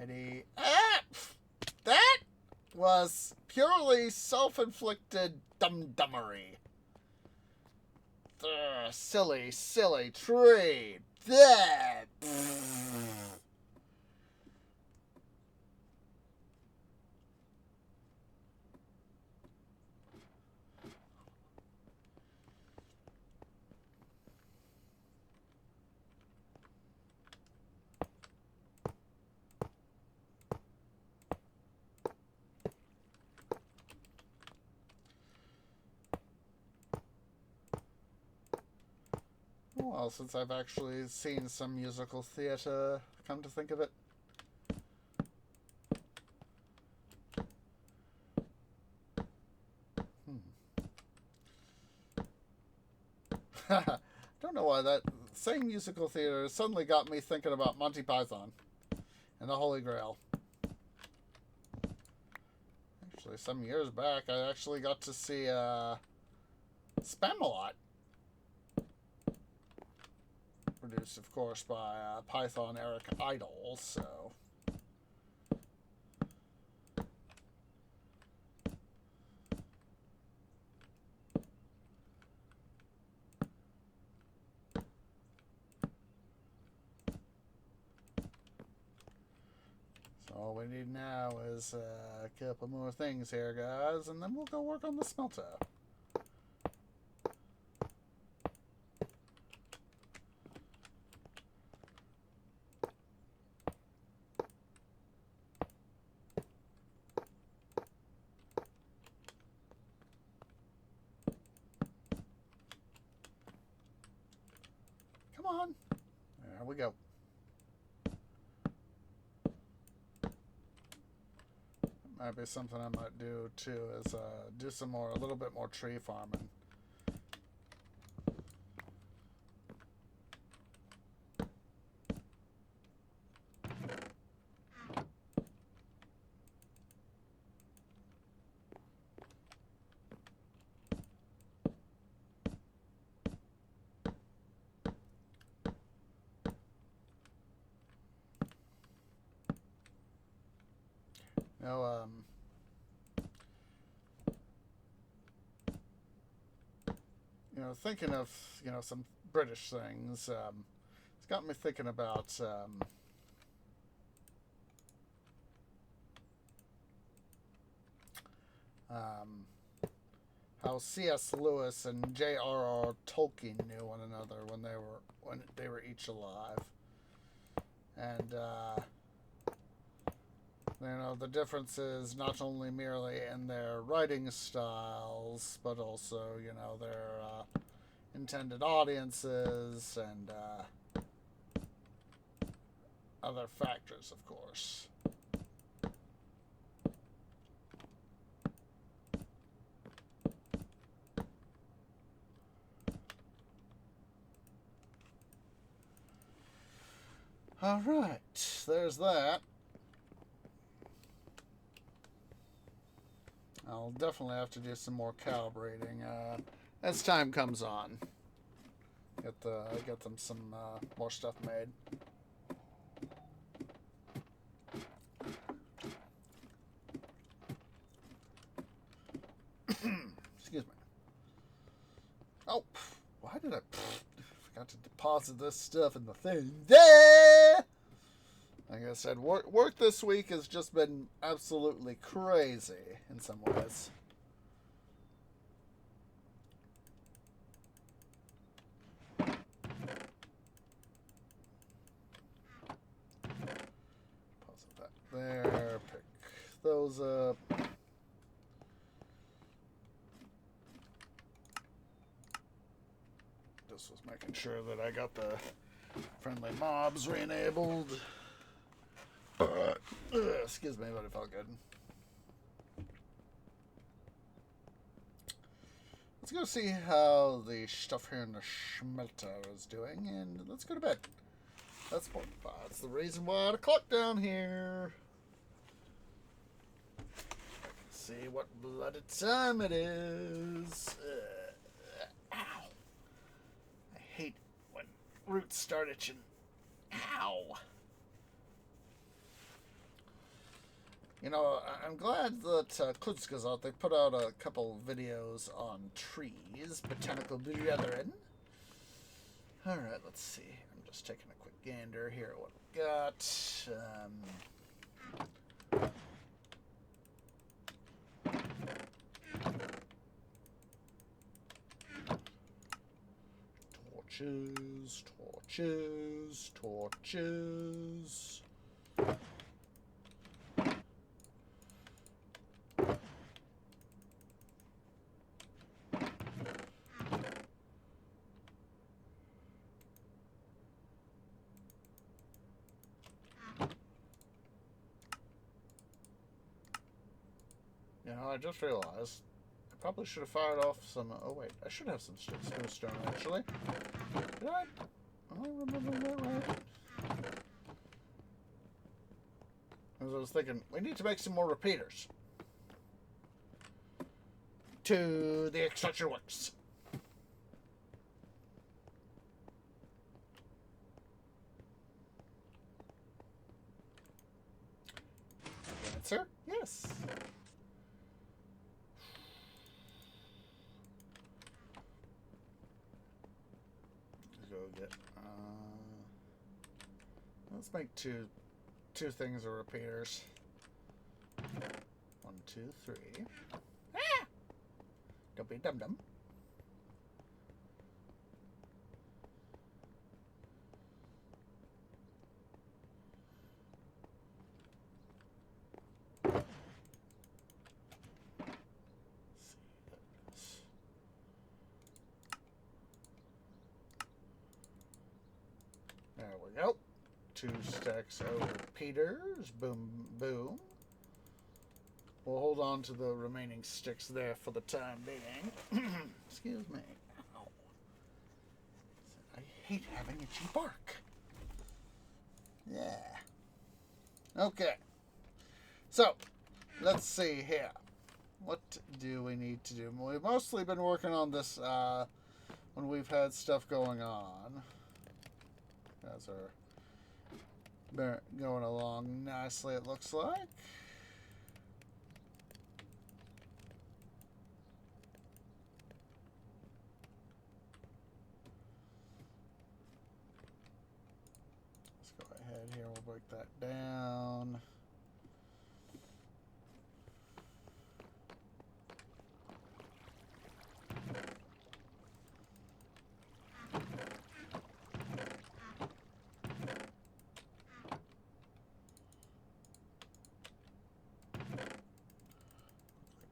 And that was purely self-inflicted dummery. Silly tree. That. Well, since I've actually seen some musical theater, come to think of it. Don't know why that saying musical theater suddenly got me thinking about Monty Python and the Holy Grail. Actually, some years back, I actually got to see Spamalot. Produced, of course, by Python Eric Idle, so... All we need now is a couple more things here, guys, and then we'll go work on the smelter. Come on. There we go. Might be something I might do too, is do a little bit more tree farming. Thinking of, some British things, it's got me thinking about, how C.S. Lewis and J.R.R. Tolkien knew one another when they were each alive. And, the difference is not only merely in their writing styles, but also, their intended audiences and other factors, of course. All right, there's that. I'll definitely have to do some more calibrating. as time comes on. Get them some more stuff made. Excuse me. Oh, why did I forgot to deposit this stuff in the thing there? Like I said, work this week has just been absolutely crazy in some ways. Deposit that there. Pick those up. Just was making sure that I got the friendly mobs re-enabled. Excuse me, but it felt good. Let's go see how the stuff here in the smelter is doing, and let's go to bed. That's the reason why the clock down here. I can see what bloody time it is. Ow. I hate when roots start itching. Ow. You know, I'm glad that Klutzgazot, they put out a couple videos on trees, botanical brethren. Alright, let's see. I'm just taking a quick gander here at what we got. Torches, torches, torches. You know, I just realized I probably should have fired off some. Oh, wait. I should have some stone, actually. Did I? Am I remembering that right? As I was thinking, we need to make some more repeaters. To the extraction works. Answer? Yes. Let's go get. Let's make two things of repeaters. 1, 2, 3. Ah! Don't be a dum-dum. There we go. 2 stacks of repeaters. Boom, boom. We'll hold on to the remaining sticks there for the time being. Excuse me. Ow. I hate having itchy bark. Yeah. Okay. So, let's see here. What do we need to do? We've mostly been working on this when we've had stuff going on. Guys are going along nicely, it looks like. Let's go ahead here, we'll break that down.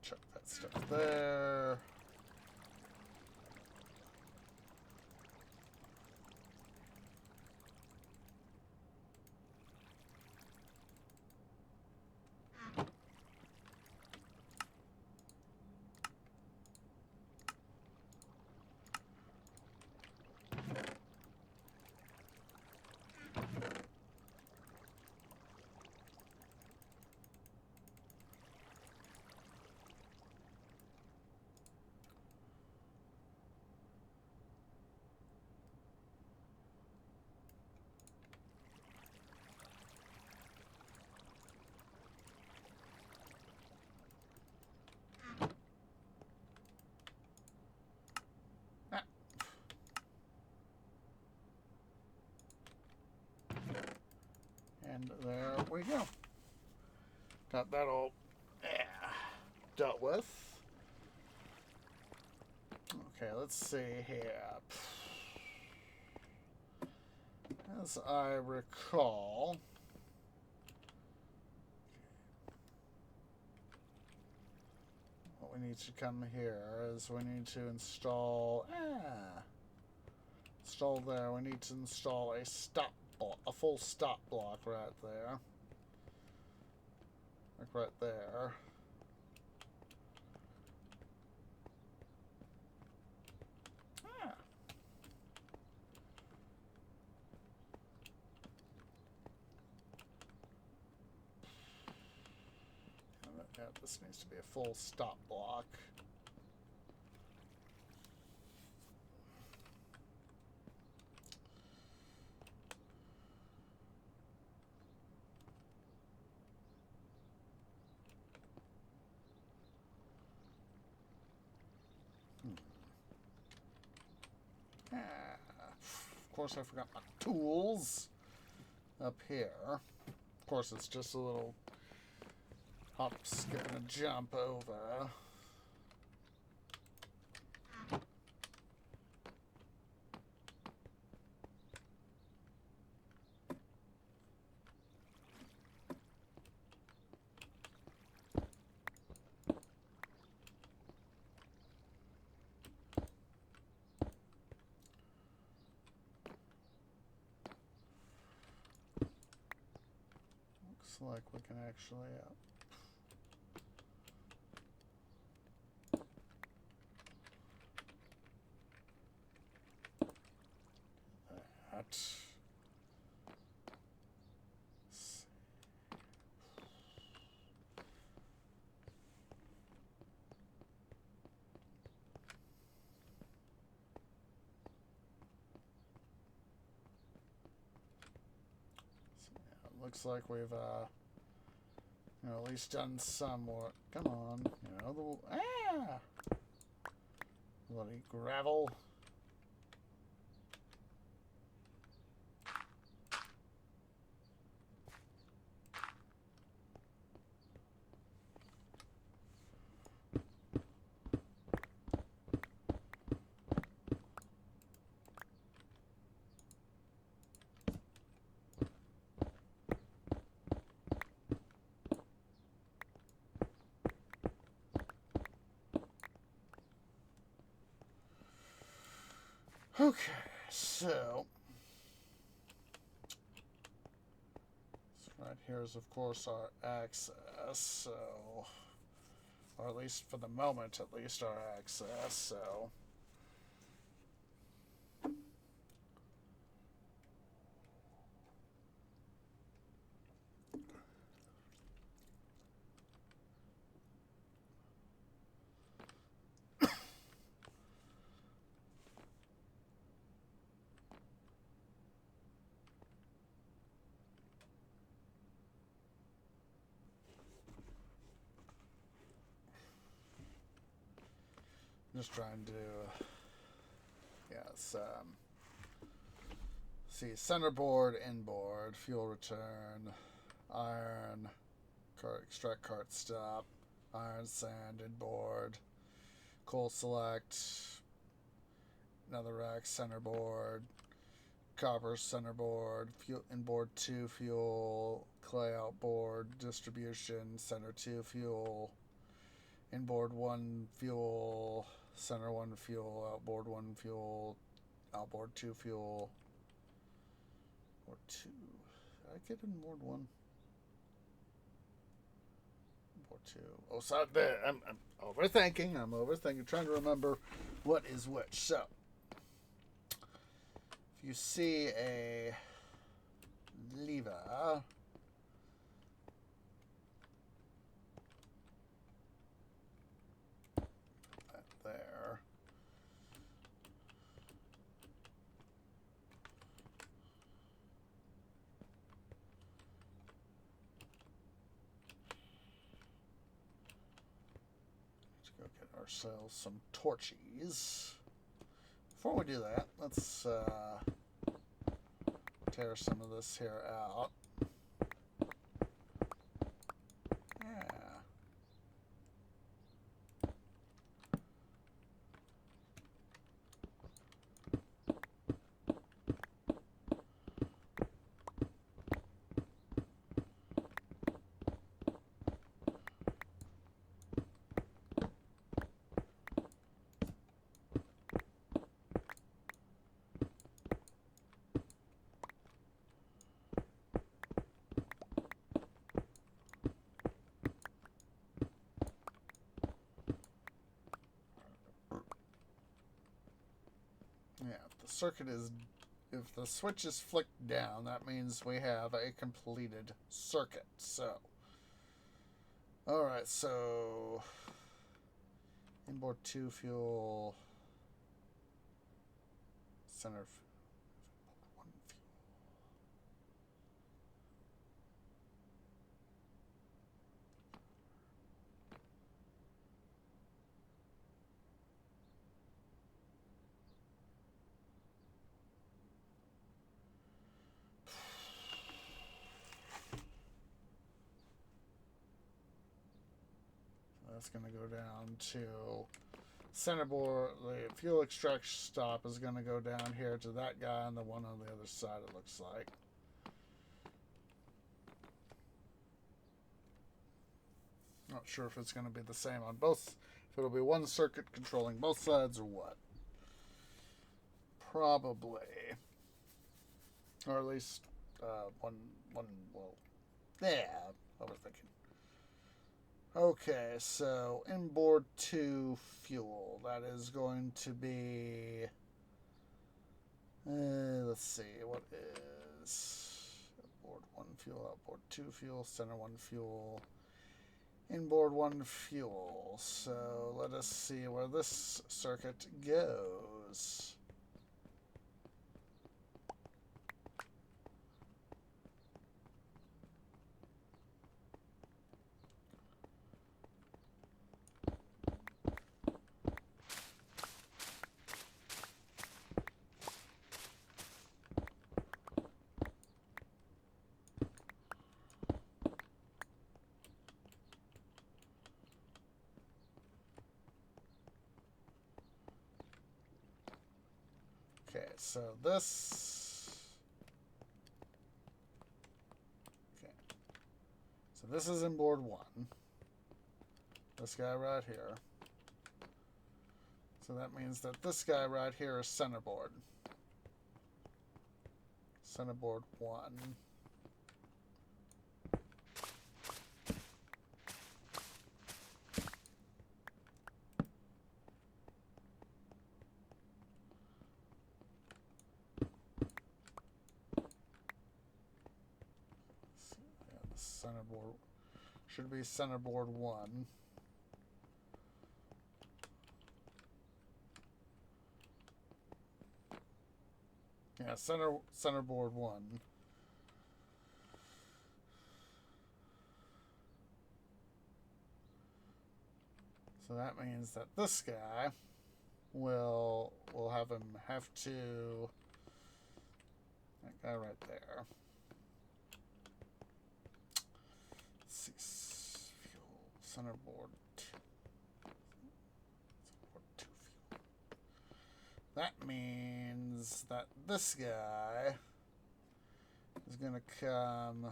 Chuck that stuff there. we go. Got that all dealt with. Okay, let's see here. As I recall, what we need to come here is we need to install there. We need to install a full stop block right there. Like right there. Yeah, this needs to be a full stop block. Of course, I forgot my tools up here. Of course, it's just a little hop, skip, and a jump over. Looks like we can actually that. Looks like we've at least done some work. Come on, bloody gravel. Okay, so right here is of course our access, so, or at least for the moment, at least our access, so. Just trying to, yes, see, center board, inboard, fuel return, iron, extract cart stop, iron sand, inboard, coal select, another rack, center board, copper center board, fuel, inboard 2 fuel, clay outboard, distribution, center 2 fuel, inboard 1 fuel, center 1 fuel, outboard 1 fuel, outboard 2 fuel, or 2. Did I get inboard 1? Inboard 2. Oh, so there. I'm overthinking. Trying to remember what is which. So, if you see a lever, there. Let's go get ourselves some torches. Before we do that, let's tear some of this here out. the circuit is, if the switch is flicked down, that means we have a completed circuit. So, alright, so inboard 2 fuel, center 1 fuel. That's going to go down to center board. The fuel extraction stop is going to go down here to that guy and the one on the other side, it looks like. Not sure if it's going to be the same on both, if it'll be one circuit controlling both sides or what. Probably. Or at least one, well, yeah, I was thinking. Okay, so inboard 2 fuel. That is going to be... let's see, what is... Inboard 1 fuel, outboard 2 fuel, center 1 fuel, inboard 1 fuel. So let us see where this circuit goes. Okay, so this... Okay. So this is inboard 1. This guy right here. So that means that this guy right here is centerboard. Centerboard 1. Centerboard should be centerboard 1. Yeah, centerboard 1. So that means that this guy will have to, that guy right there. Fuel, centerboard 2. Centerboard 2 fuel. That means that this guy is going to come.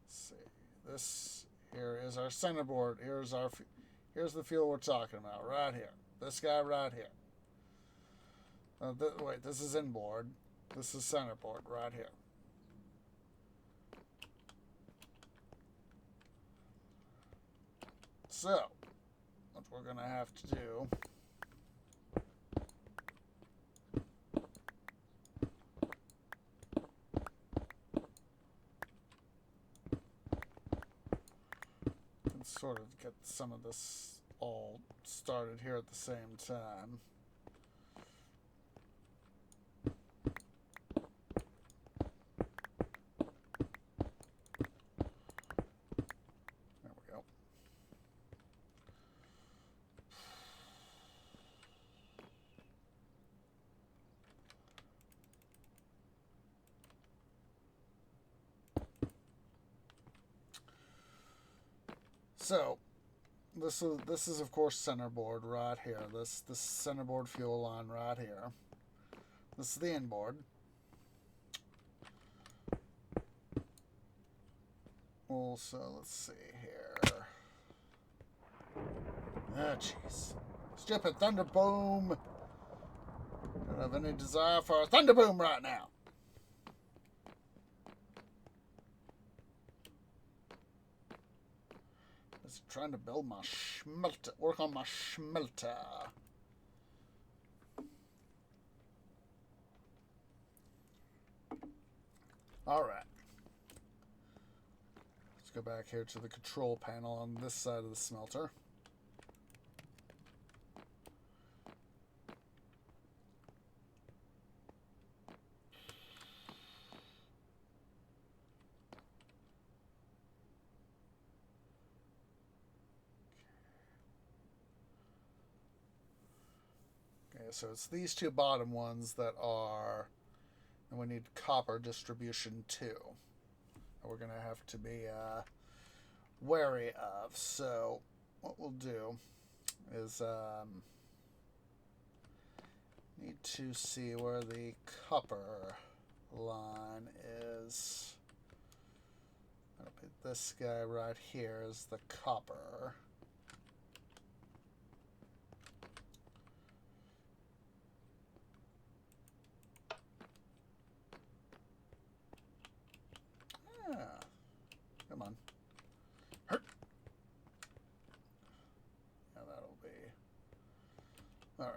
Let's see. This here is our centerboard. Here's the fuel we're talking about right here. This guy right here. Wait, this is inboard. This is centerboard right here. So, what we're going to have to do is sort of get some of this all started here at the same time. So, this is of course centerboard right here. This centerboard fuel line right here. This is the inboard. Also, let's see here. Ah, jeez. Stupid thunder boom. Don't have any desire for a thunder boom right now. Trying to build my smelter, work on my smelter. All right. Let's go back here to the control panel on this side of the smelter. Okay, so it's these two bottom ones that are, and we need copper distribution too. We're going to have to be wary of. So what we'll do is need to see where the copper line is. That'll be this guy right here is the copper. Come on. Hurt. Yeah, that'll be... Alright.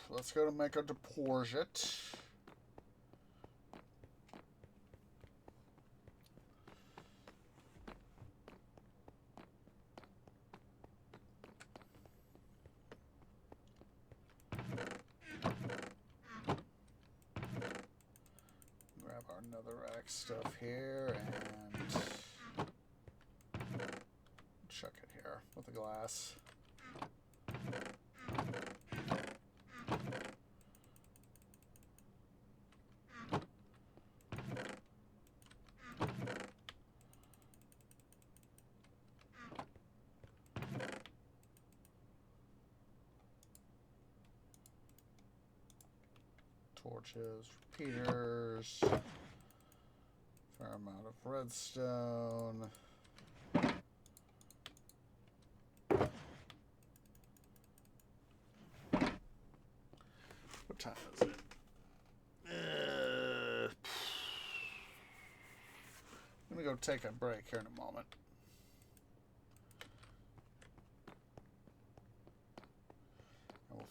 Let's go to make our deposit. Grab our netherrack stuff here and chuck it here with the glass. Torches, repeaters, fair amount of redstone. What time is it? I'm gonna go take a break here in a moment.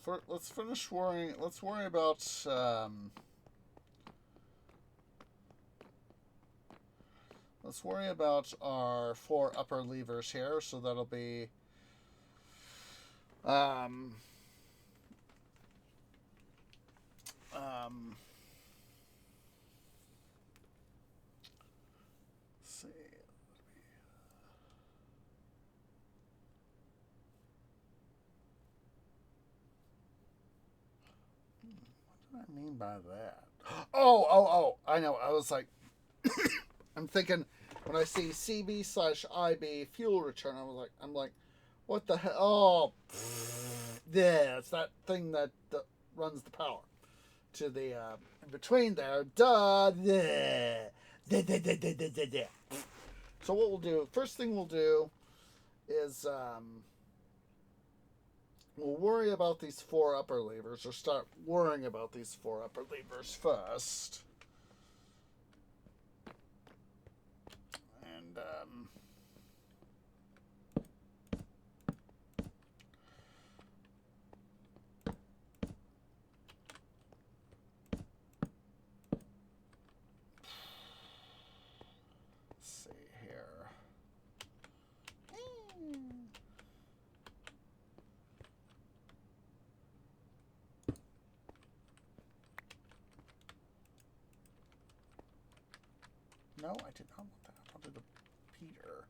Well, let's finish worrying. Let's worry about let's worry about our 4 upper levers here. So that'll be let's see. What do I mean by that? Oh! I know. I was like, I'm thinking when I see CB/IB fuel return, I'm like, what the hell? Oh, yeah, it's that thing that runs the power to the in between there. Duh. So what we'll do? First thing we'll do is we'll worry about these 4 upper levers, or start worrying about these 4 upper levers first. And let's see here. No, I did not want that. I wanted a Peter.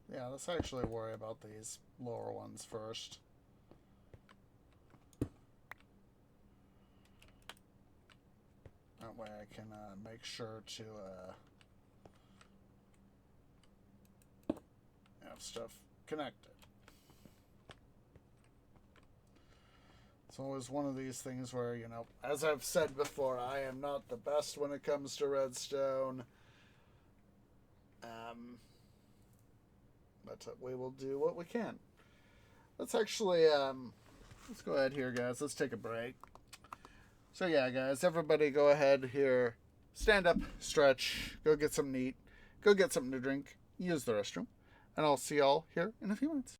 Yeah, let's actually worry about these lower ones first. That way I can make sure to have stuff connected. It's always one of these things where, you know, as I've said before, I am not the best when it comes to redstone. But we will do what we can. Let's actually, let's go ahead here, guys. Let's take a break. So yeah, guys, everybody go ahead here. Stand up, stretch, go get something to eat, go get something to drink, use the restroom, and I'll see y'all here in a few minutes.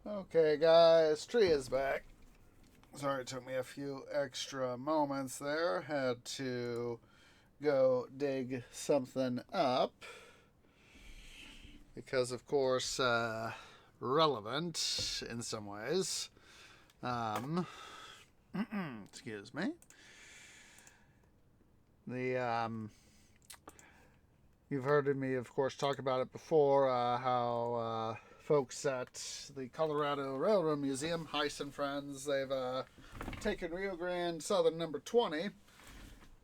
Okay, guys, tree is back. Sorry, it took me a few extra moments there. Had to go dig something up because, of course, relevant in some ways. Excuse me. You've heard me, of course, talk about it before. How folks at the Colorado Railroad Museum, Heiss and friends, they've taken Rio Grande Southern Number 20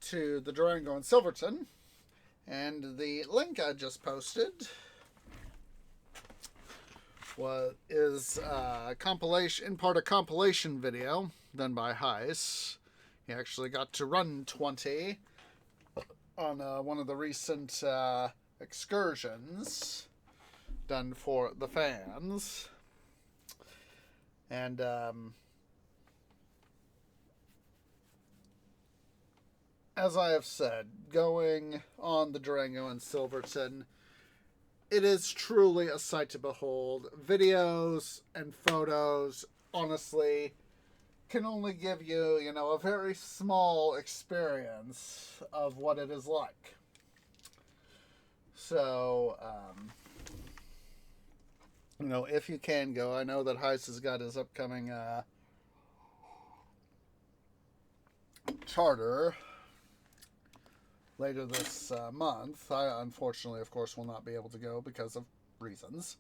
to the Durango and Silverton, and the link I just posted is a compilation, in part a compilation video done by Heiss. He actually got to run 20 on one of the recent excursions done for the fans. And as I have said, going on the Durango and Silverton, it is truly a sight to behold. Videos and photos, honestly, can only give you, a very small experience of what it is like. So, if you can go, I know that Heiss has got his upcoming charter later this month. I, unfortunately, of course, will not be able to go because of reasons.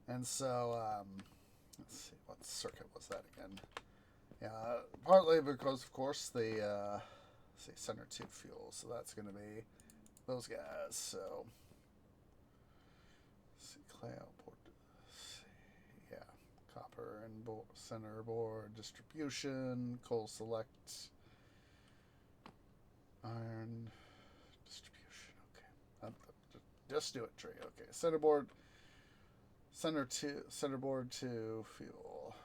And so, let's see, what circuit was that again? Yeah, partly because, of course, the center tube fuel. So that's going to be those guys. So, let's see, clay outboard. Yeah, copper and center board distribution, coal select, iron distribution. Okay, just do it, tree. Okay, center board to fuel.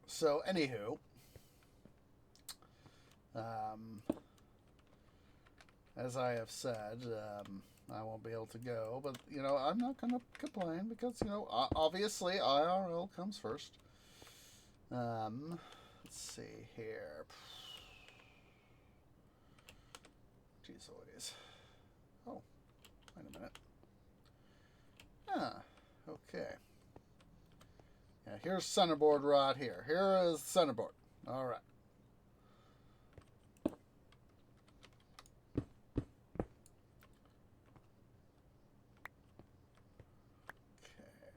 So, anywho, as I have said, I won't be able to go, but, I'm not going to complain because, obviously IRL comes first. Let's see here. Jeez Louise. Oh, wait a minute. Okay. Yeah, here's centerboard right here. Here is centerboard. All right. Okay,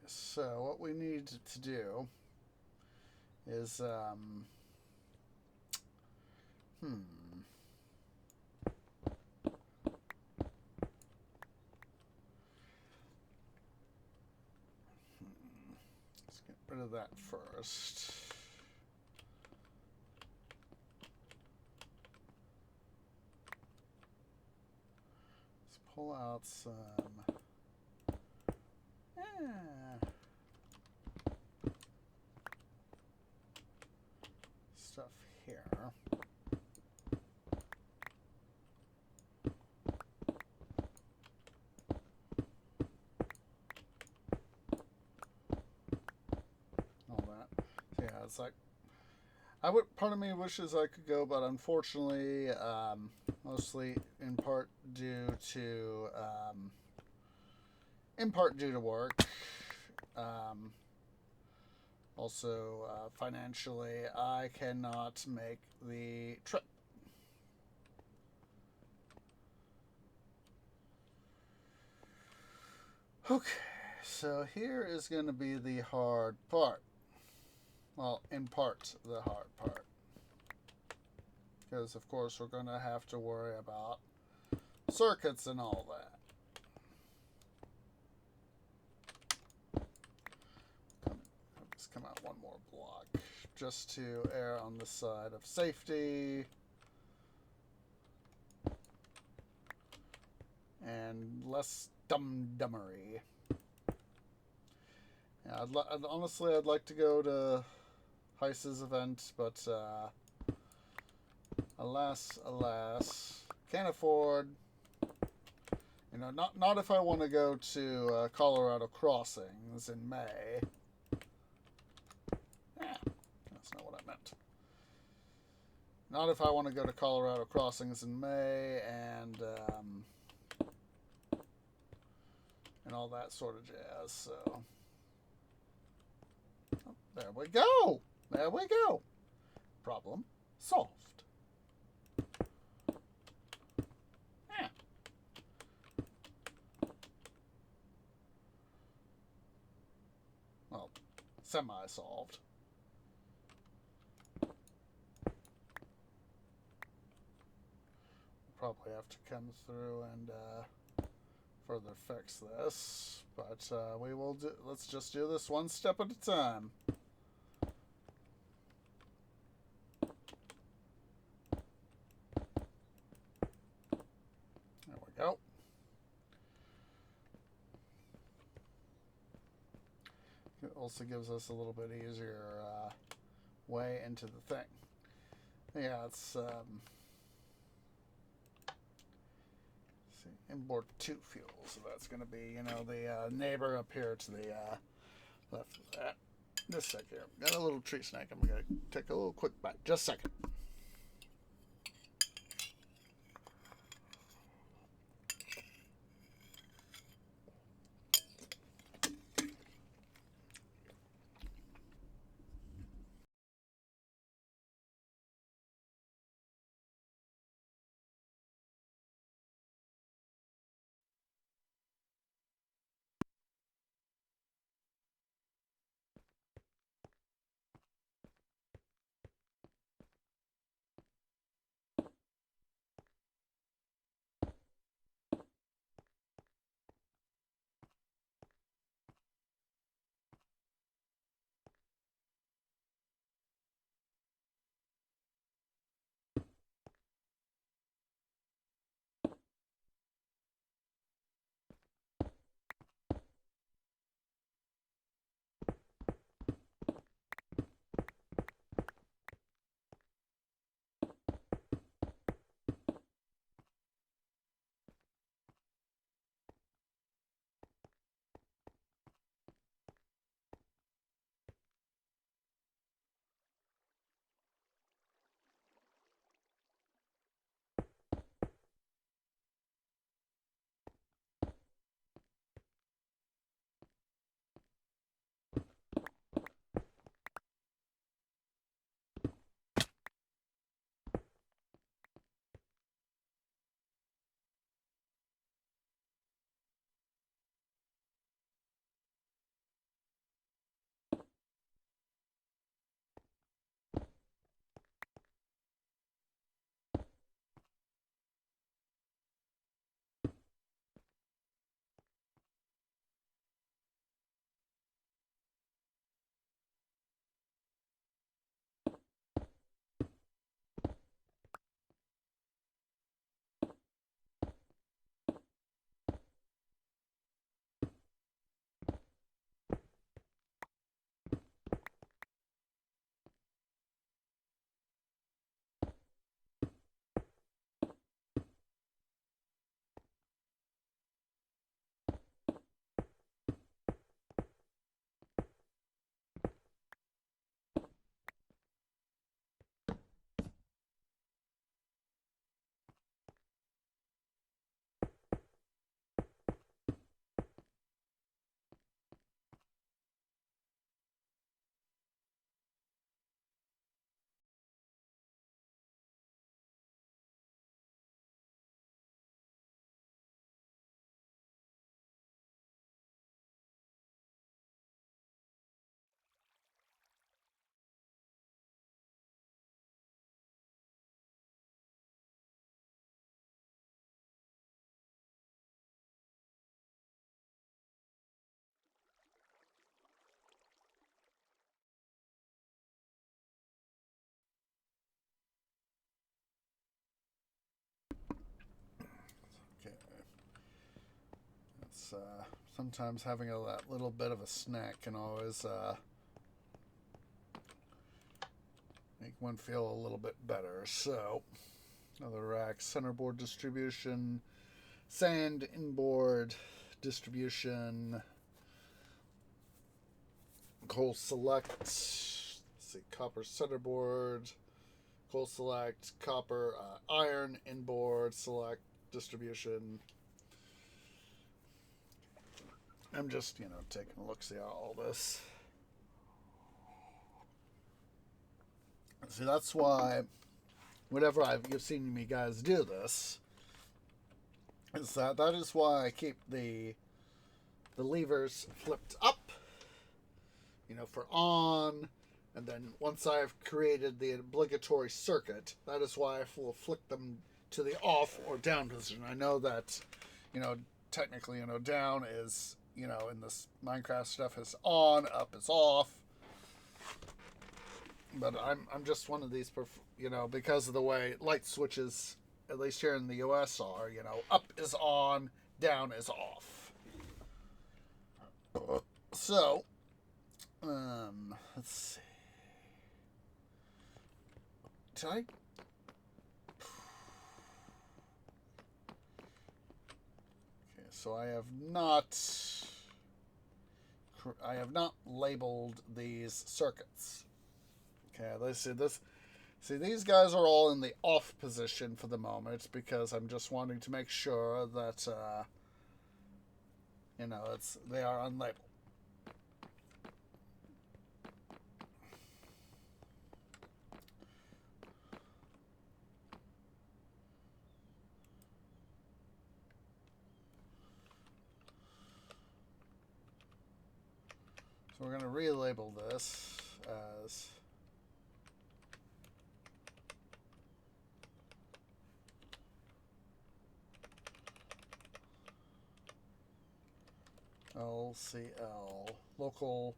so what we need to do is, let's get rid of that first. Let's pull out some stuff here. All that. So yeah, it's like part of me wishes I could go, but unfortunately, mostly in part due to work. Also, financially, I cannot make the trip. Okay, so here is going to be the hard part. Well, in part, the hard part. Because, of course, we're going to have to worry about circuits and all that. Just come out one more block just to err on the side of safety. And less dummery. Yeah, honestly, I'd like to go to Heiss's event, but alas, can't afford Not if I want to go to Colorado Crossings in May. That's not what I meant. Not if I want to go to Colorado Crossings in May and all that sort of jazz. So there we go. There we go. Problem solved. Yeah. Well, semi-solved. Probably have to come through and further fix this, but we will do. Let's just do this one step at a time. There we go. It also gives us a little bit easier way into the thing. Yeah, it's import 2 fuel, so that's going to be, the neighbor up here to the left of that. Just a sec here. Got a little tree snake. I'm going to take a little quick bite. Just a second. Okay. It's sometimes having that little bit of a snack can always make one feel a little bit better. So, another rack centerboard distribution. sand inboard distribution, coal select, let's see, copper centerboard, coal select, copper, iron inboard select distribution. I'm just, taking a look, see all this. See, that's why whenever you've seen me guys do this, is that is why I keep the levers flipped up, for on, and then once I've created the obligatory circuit, that is why I will flick them to the off or down position. I know that, technically, down is, in this Minecraft stuff is on, up is off. But I'm just one of these, because of the way light switches, at least here in the US, are, up is on, down is off. So, let's see. Did I? Okay, so I have not labeled these circuits. Okay, let's see this. See, these guys are all in the off position for the moment because I'm just wanting to make sure that, they are unlabeled. So we're going to relabel this as LCL, local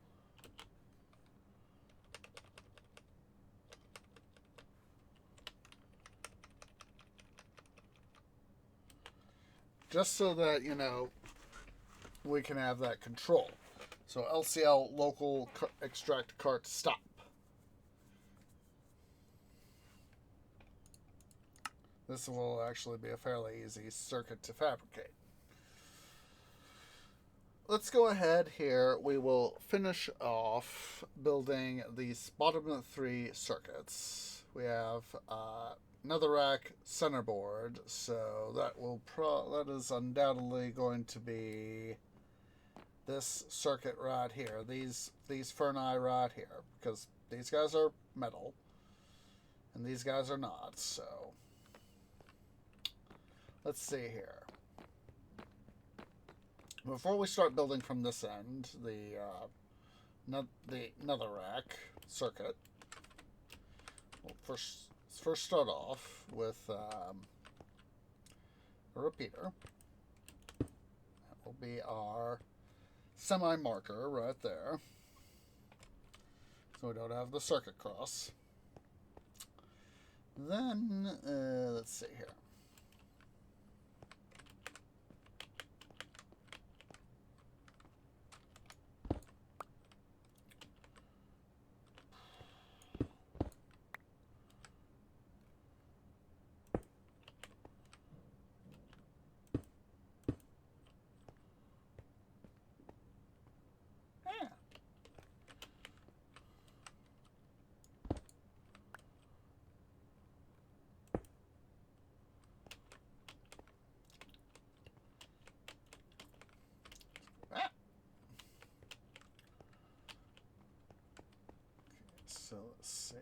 just so that, we can have that control. So LCL, local extract cart stop. This will actually be a fairly easy circuit to fabricate. Let's go ahead here. We will finish off building these bottom 3 circuits. We have netherrack centerboard, so that is undoubtedly going to be this circuit right here. These ferni right here, because these guys are metal and these guys are not. So let's see here. Before we start building from this end, the netherrack circuit, we'll first start off with a repeater. That will be our semi-marker right there, so we don't have the circuit cross. Then, let's see here. So let's see.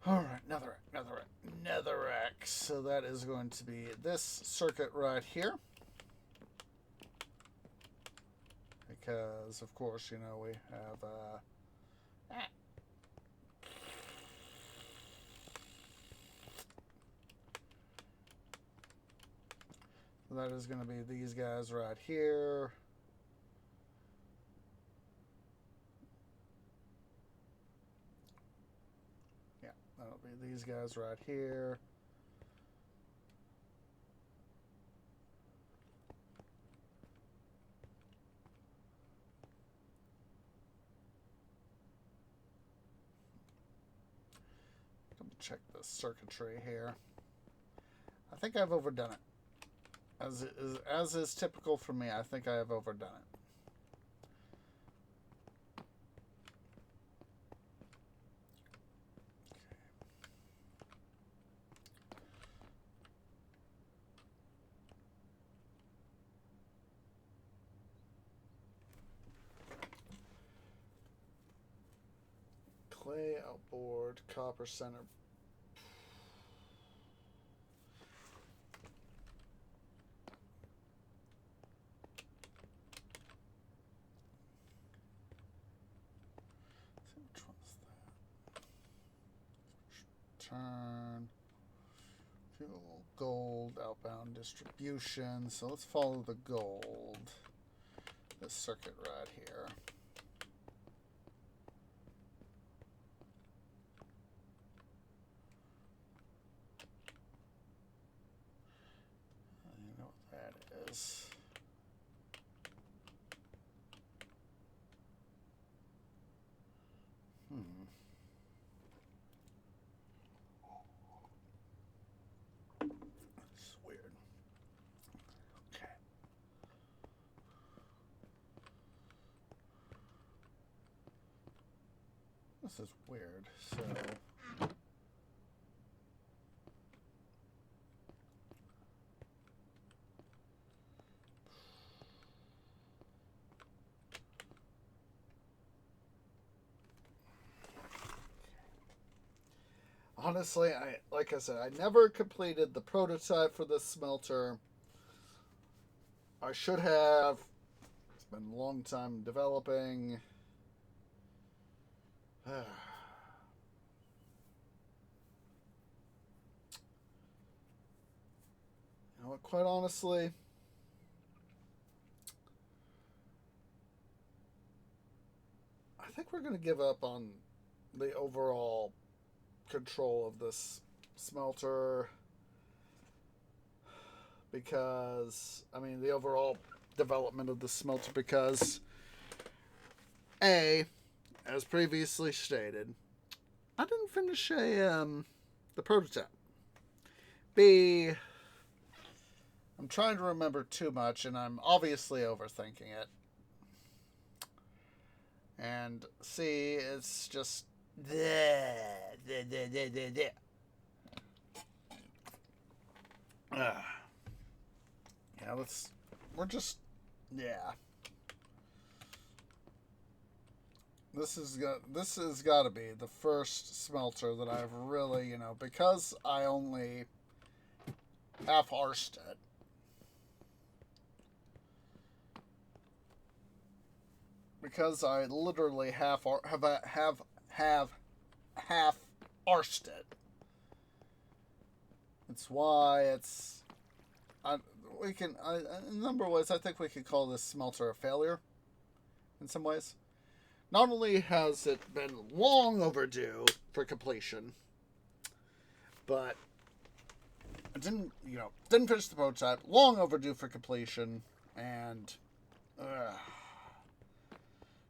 All right, netherrack. So that is going to be this circuit right here, because of course we have so that is going to be these guys right here. That'll be these guys right here. Let me check the circuitry here. I think I've overdone it. As is typical for me, I think I have overdone it. Clay outboard, copper center. Which one's that? Turn. Fuel, gold, outbound distribution. So let's follow the gold. This circuit right here. You know what that is. This is weird. Okay. This is weird. So honestly, like I said, I never completed the prototype for this smelter. I should have. It's been a long time developing. You know what, quite honestly, I think we're going to give up on the overall control of this smelter, because the overall development of the smelter, because as previously stated, I didn't finish the prototype. B, I'm trying to remember too much, and I'm obviously overthinking it. And C, it's just yeah, This has got to be the first smelter that I've really, because I only half-arsed it. Because I literally have half-arsed it. It's why it's. In a number of ways, I think we could call this smelter a failure. In some ways. Not only has it been long overdue for completion, but I didn't finish the prototype. Long overdue for completion, and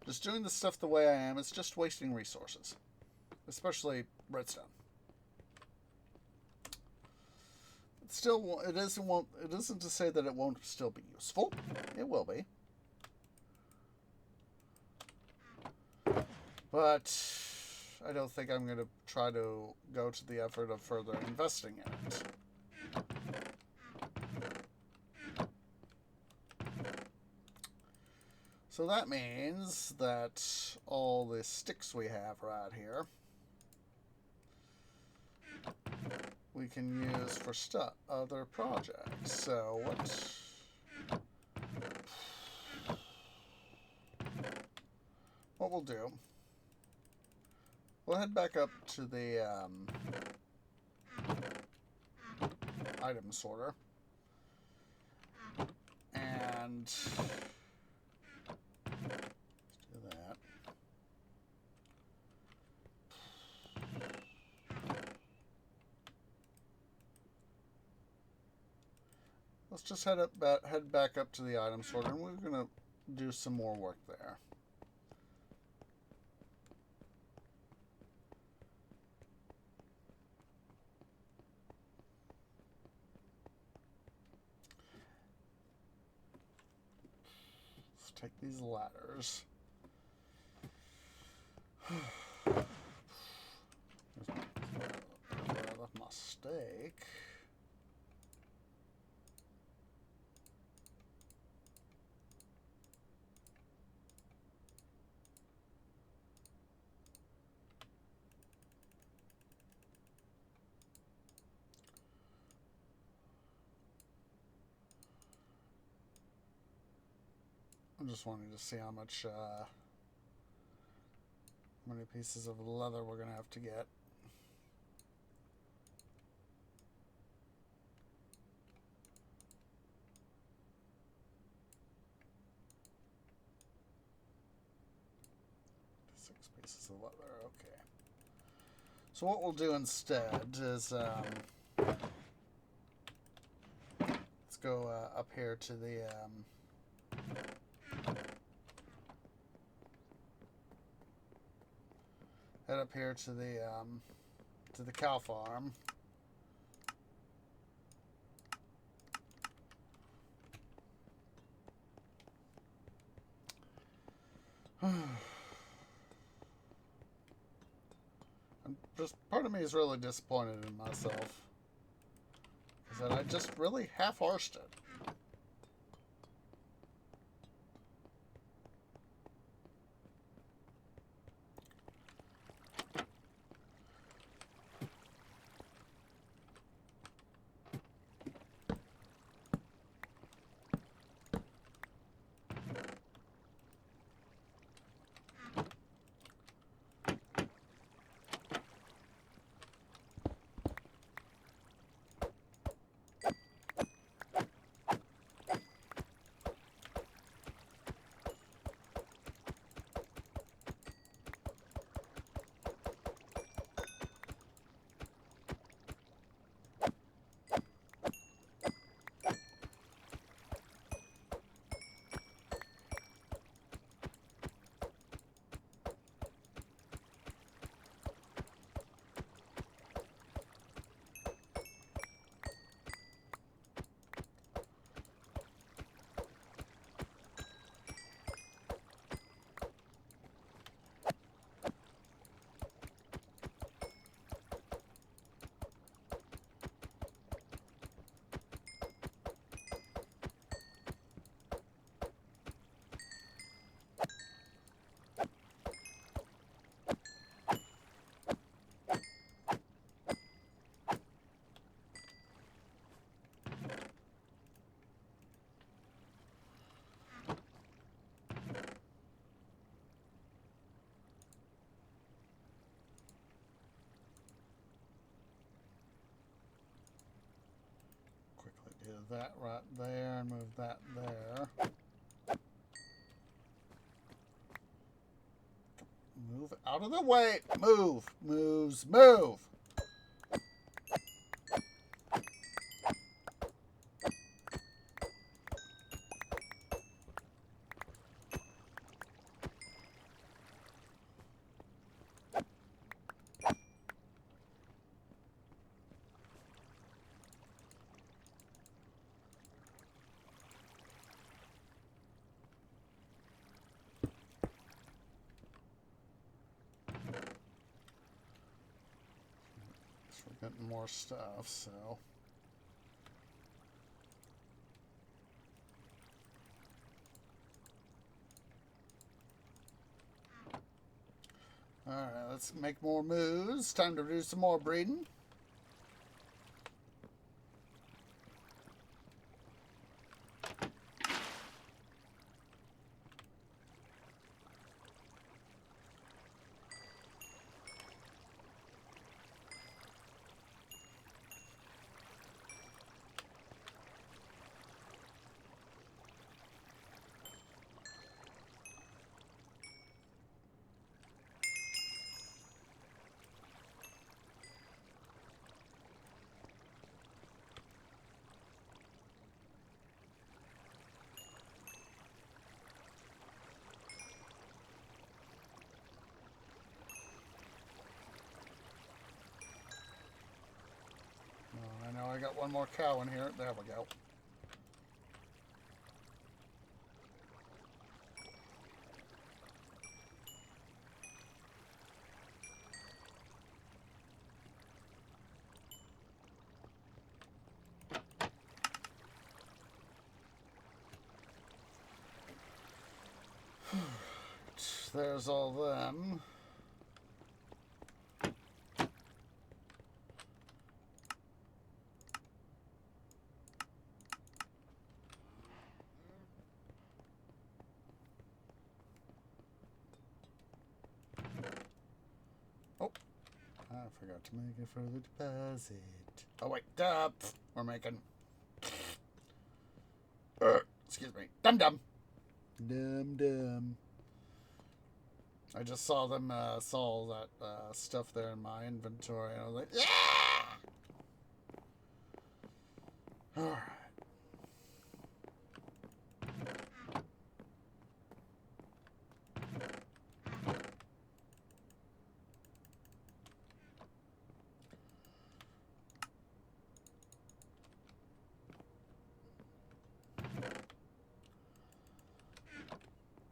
just doing the stuff the way I am, it's just wasting resources, especially redstone. It isn't to say that it won't still be useful. It will be. But I don't think I'm going to try to go to the effort of further investing in it. So that means that all the sticks we have right here, we can use for other projects. So what we'll do, we'll head back up to the item sorter, and let's do that. Let's just head back up to the item sorter, and we're gonna do some more work there. take these ladders. That's my mistake. I'm just wanting to see how many pieces of leather we're gonna have to get. Six pieces of leather, okay. So what we'll do instead is let's go up here to the head up here to the cow farm. And just part of me is really disappointed in myself, is that I just really half-arsed it. Do that right there and move that there. Move out of the way. Move. Moves. Move. We're getting more stuff, so. Alright, let's make more moves. Time to do some more breeding. I know I got one more cow in here. There we go. there's all them. Oh, I forgot to make a further deposit. Oh wait, we're making. Excuse me, dum. I just saw them, saw that stuff there in my inventory, and I was like, yeah! Alright.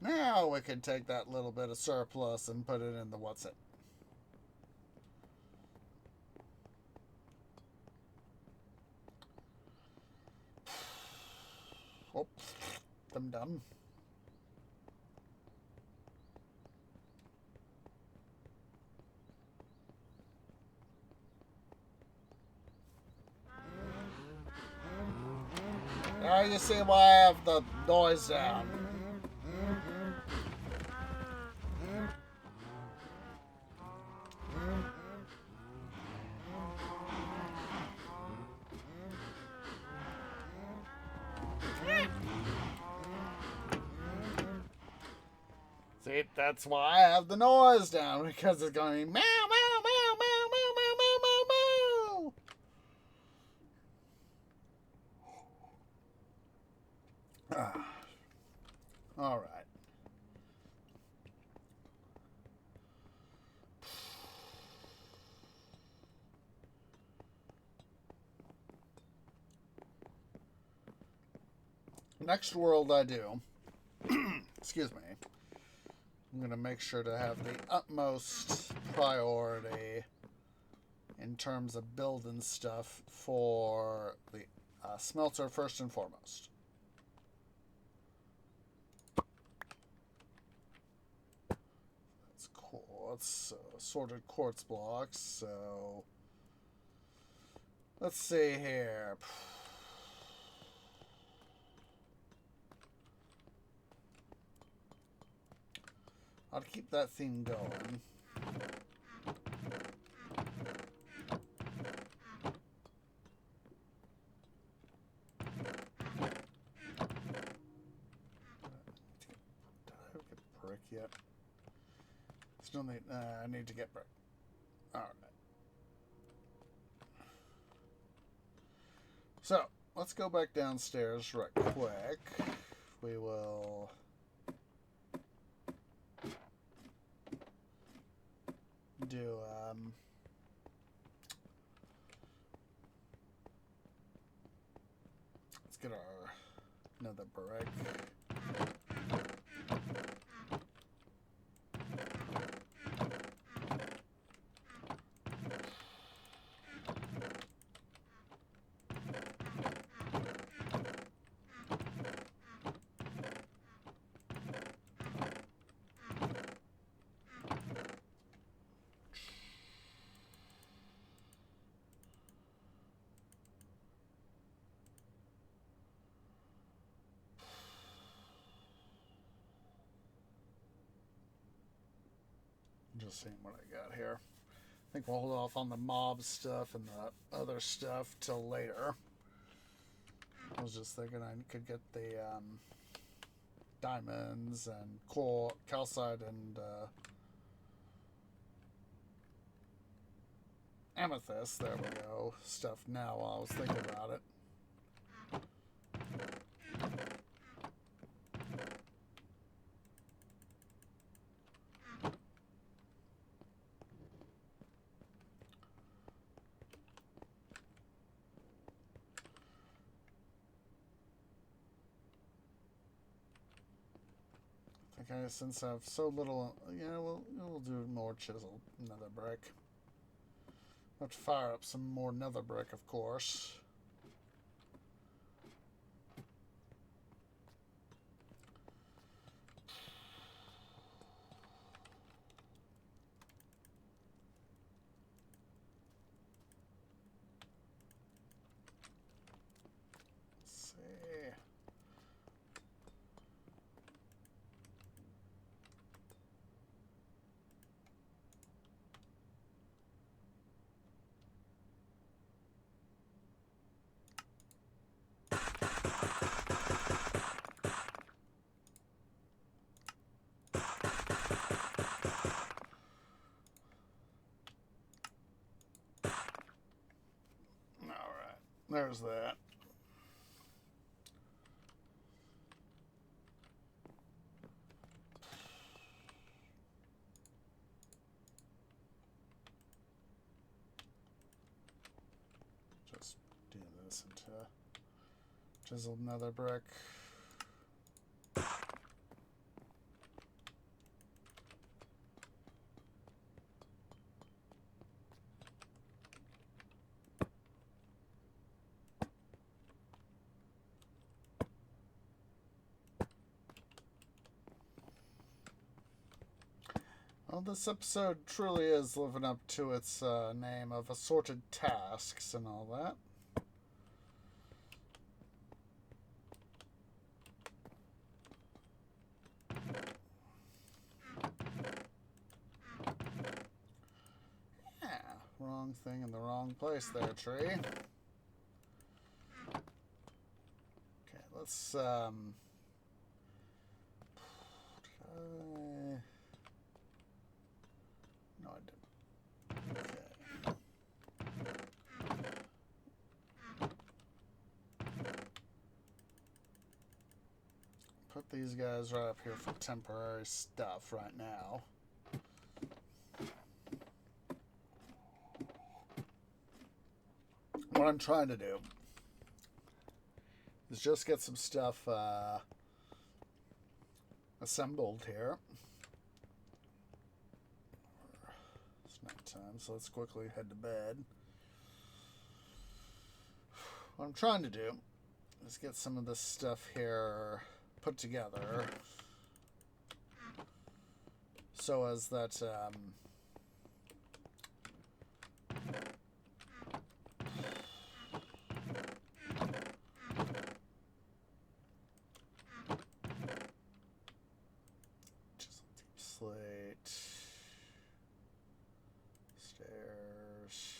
Now we can take that little bit of surplus and put it in the what's it. Oh, dum. Now you see why I have the noise down. See, that's why I have the noise down, because it's going meow, meow, meow, meow, meow, meow, meow, meow, meow. All right. Next world I do, excuse me, I'm going to make sure to have the utmost priority in terms of building stuff for the smelter first and foremost. That's cool. That's sorted quartz blocks, so let's see here. I'll keep that theme going. Did I get brick yet? Still need. I need to get brick. All right. So let's go back downstairs right quick. We will. Do let's get our another brick. Just seeing what I got here. I think we'll hold off on the mob stuff and the other stuff till later. I was just thinking I could get the diamonds and calcite and amethyst. There we go. Stuff now while I was thinking about it. Okay, since I have so little, yeah, we'll do more chisel, nether brick. Have to fire up some more nether brick, of course. There's that. Just do this into chiseled nether brick. Well, this episode truly is living up to its name of assorted tasks and all that. Yeah, wrong thing in the wrong place there, tree. Okay, let's no, I didn't. Okay. Put these guys right up here for temporary stuff right now. What I'm trying to do is just get some stuff assembled here. It's nighttime, so let's quickly head to bed. What I'm trying to do is get some of this stuff here put together so as that just deep slate, stairs.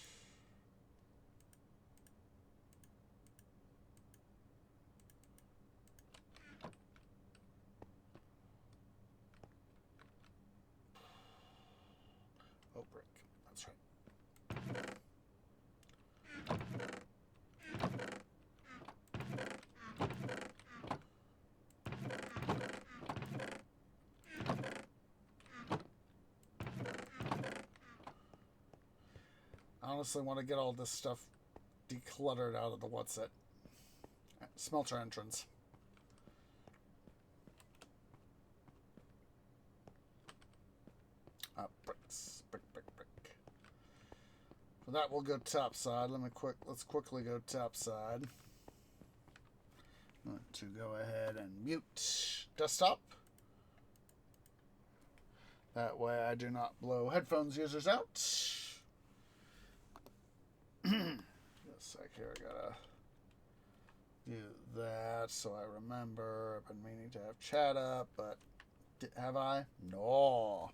Oh, brick. That's right. I honestly want to get all this stuff decluttered out of the smelter entrance. Bricks. Brick. For that, we'll go topside. Let's quickly go topside. I'm going to go ahead and mute desktop. That way I do not blow headphones users out. Just a sec here, I gotta do that so I remember. I've been meaning to have chat up, but have I? No.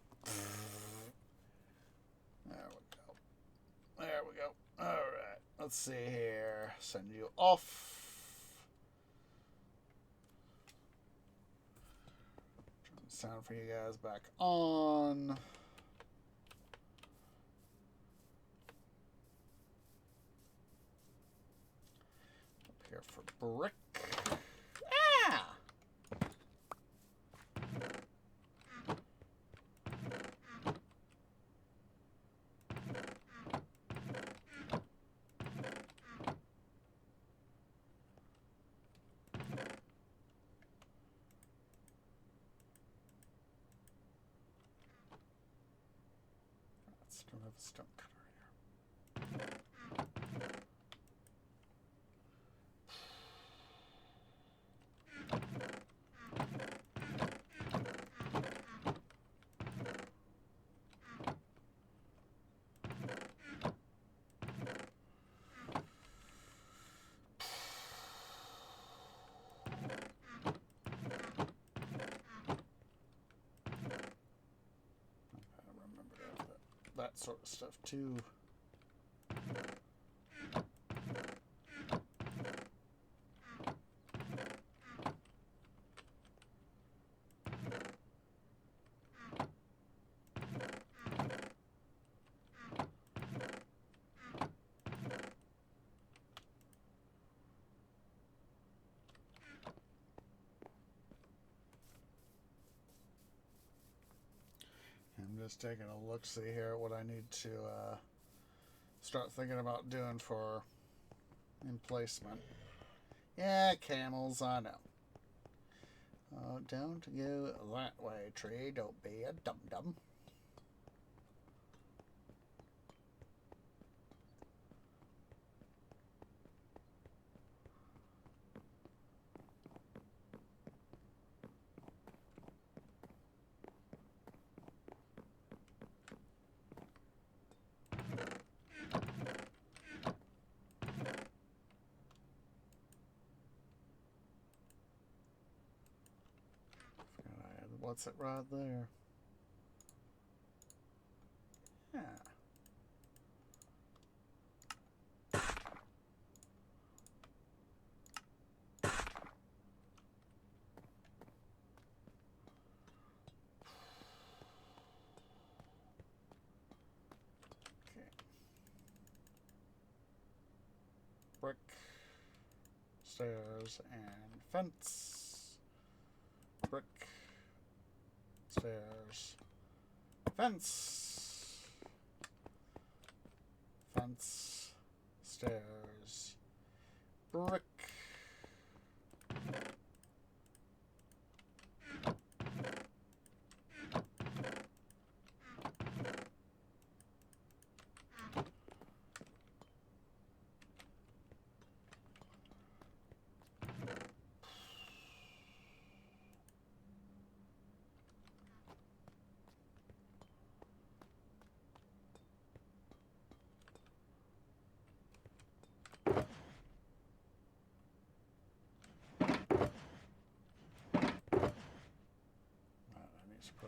There we go. Alright, let's see here. Send you off. Turn the sound for you guys back on. Up here for brick. Ah! Don't have a stone cutter here. I remember that sort of stuff too. just taking a look-see here at what I need to start thinking about doing for emplacement. Yeah, camels, I know. Oh, don't go that way, tree. Don't be a dum-dum. What's it right there? Yeah. Okay. Brick, stairs, and fence. Brick, stairs, fence. Fence, stairs, brick.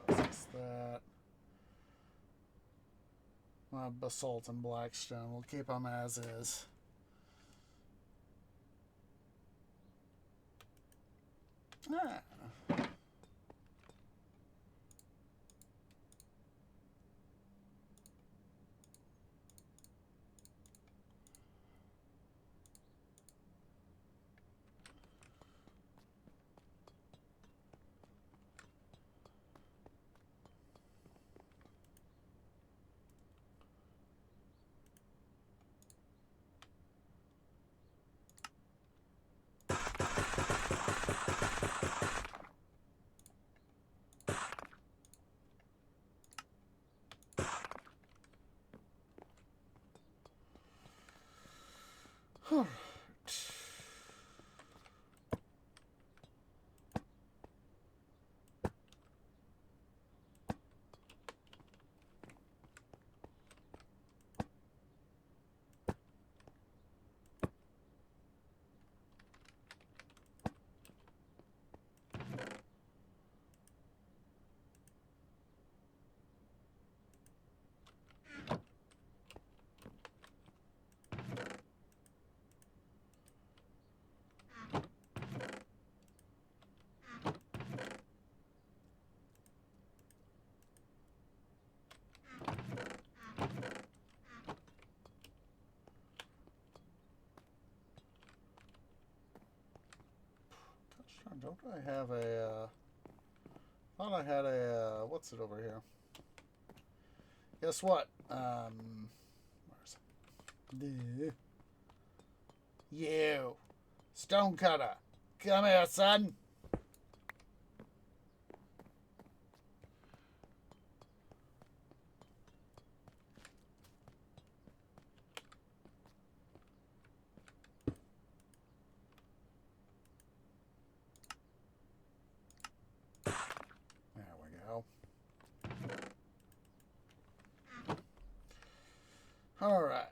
Process that. Basalt and blackstone. We'll keep them as is. Ah. Don't I have a, thought I had a, what's it over here? Guess what? Where's it? You, stonecutter, come here, son. All right.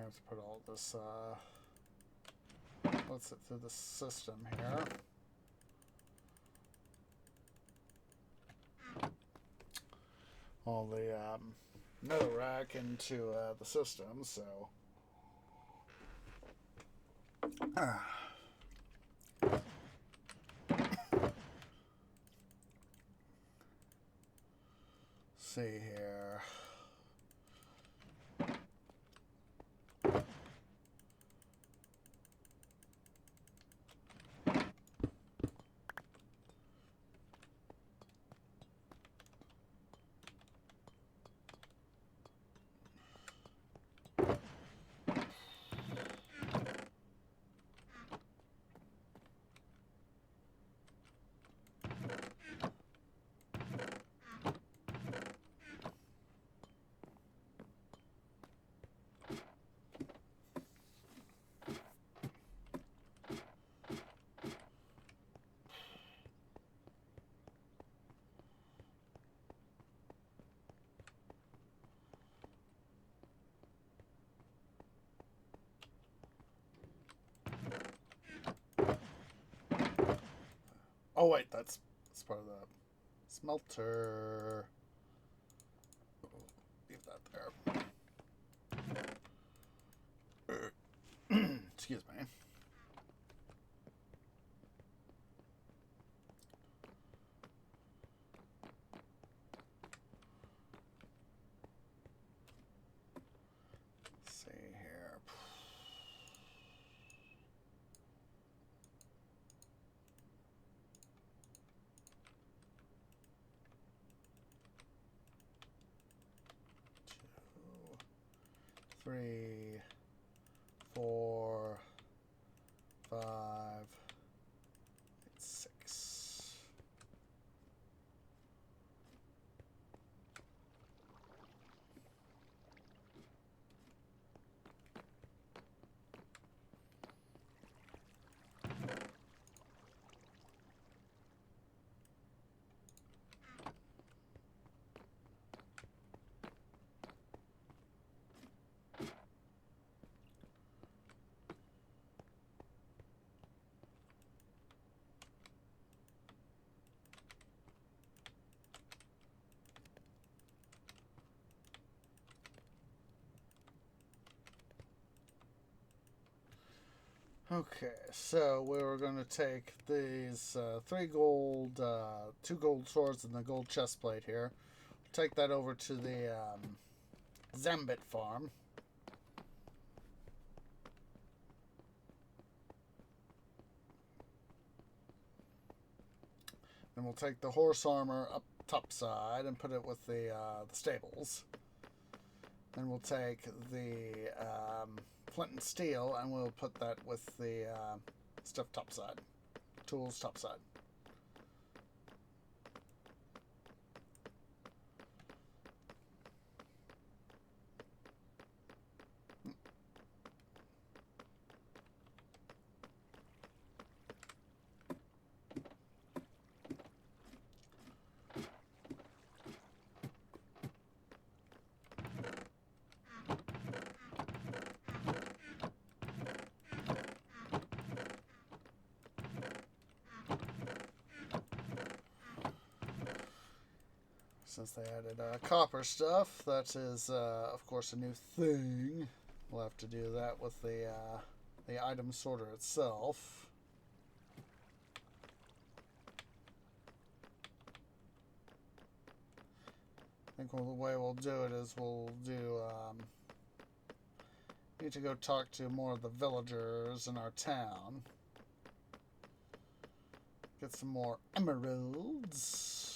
have to put all this, let's it through the system here. All the netherrack into the system, so. See here. Oh wait, that's part of the smelter. Leave that there. Excuse me. Let's see here. 2, 3, 4, 5, 6. Okay, so we were going to take these 3 gold, 2 gold swords and the gold chest plate here. Take that over to the Zambit farm. Then we'll take the horse armor up top side and put it with the stables. Then we'll take the flint and steel and we'll put that with the stuff top side. Tools top side. Since they added copper stuff, that is, of course, a new thing. We'll have to do that with the item sorter itself. I think the way we'll do it is we'll do. Need to go talk to more of the villagers in our town. Get some more emeralds.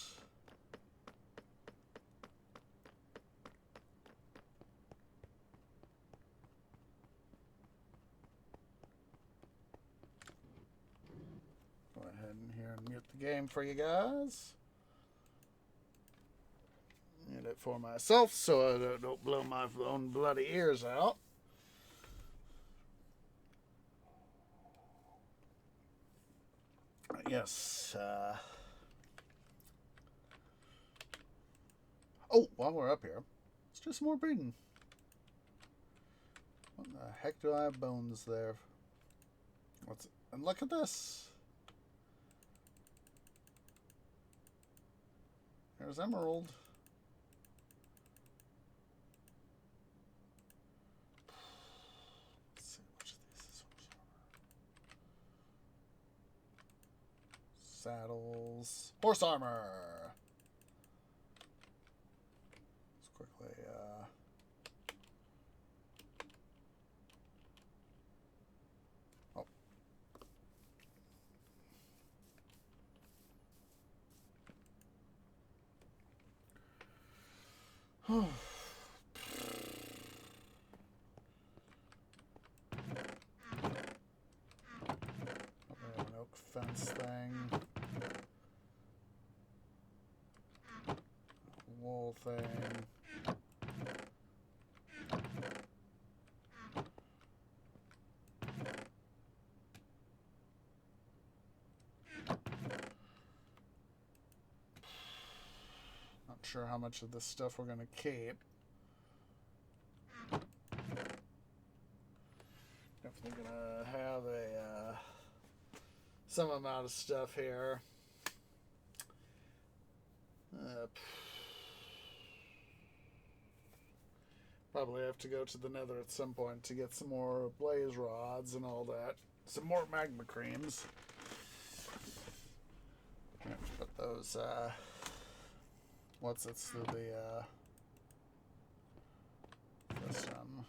Mute the game for you guys. Mute it for myself so I don't blow my own bloody ears out. Yes. Oh, while we're up here, let's do some more breeding. What the Heck do I have bones there? What's it? And look at this. There's emerald. Let's see which of these is saddles. Horse armor. Let's quickly oh. We have an oak fence thing. Wool thing. Not sure how much of this stuff we're going to keep. Definitely going to have a some amount of stuff here. Probably have to go to the nether at some point to get some more blaze rods and all that. Some more magma creams. Put those, what's it through the, this more.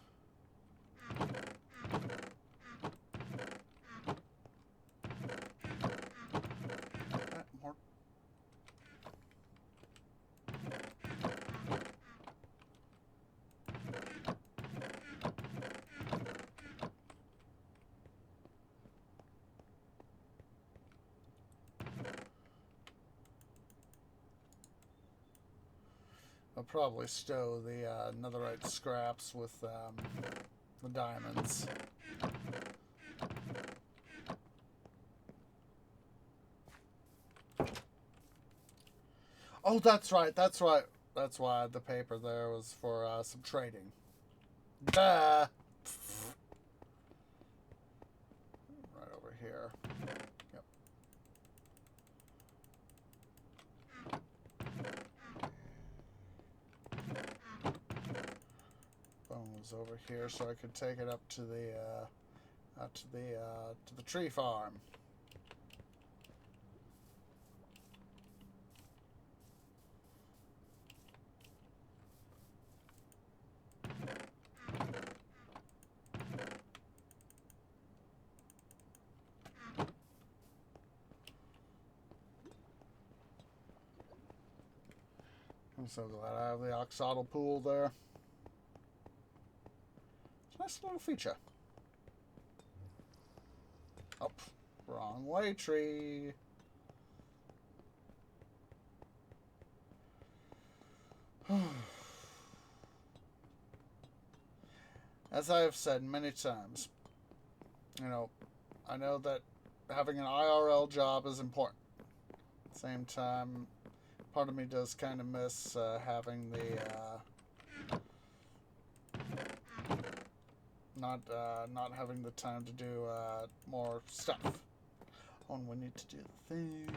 I'll probably stow the netherite scraps with the diamonds. Oh, that's right. That's right. That's why the paper there was for some trading. Duh. Right over here. Yep. Bones over here, so I could take it up to the to the tree farm. I'm so glad I have the oxidal pool there. It's a nice little feature. Oh, wrong way, tree. As I have said many times, you know, I know that having an IRL job is important. At the same time, part of me does kind of miss having the not having the time to do more stuff. Oh, and we need to do the thing.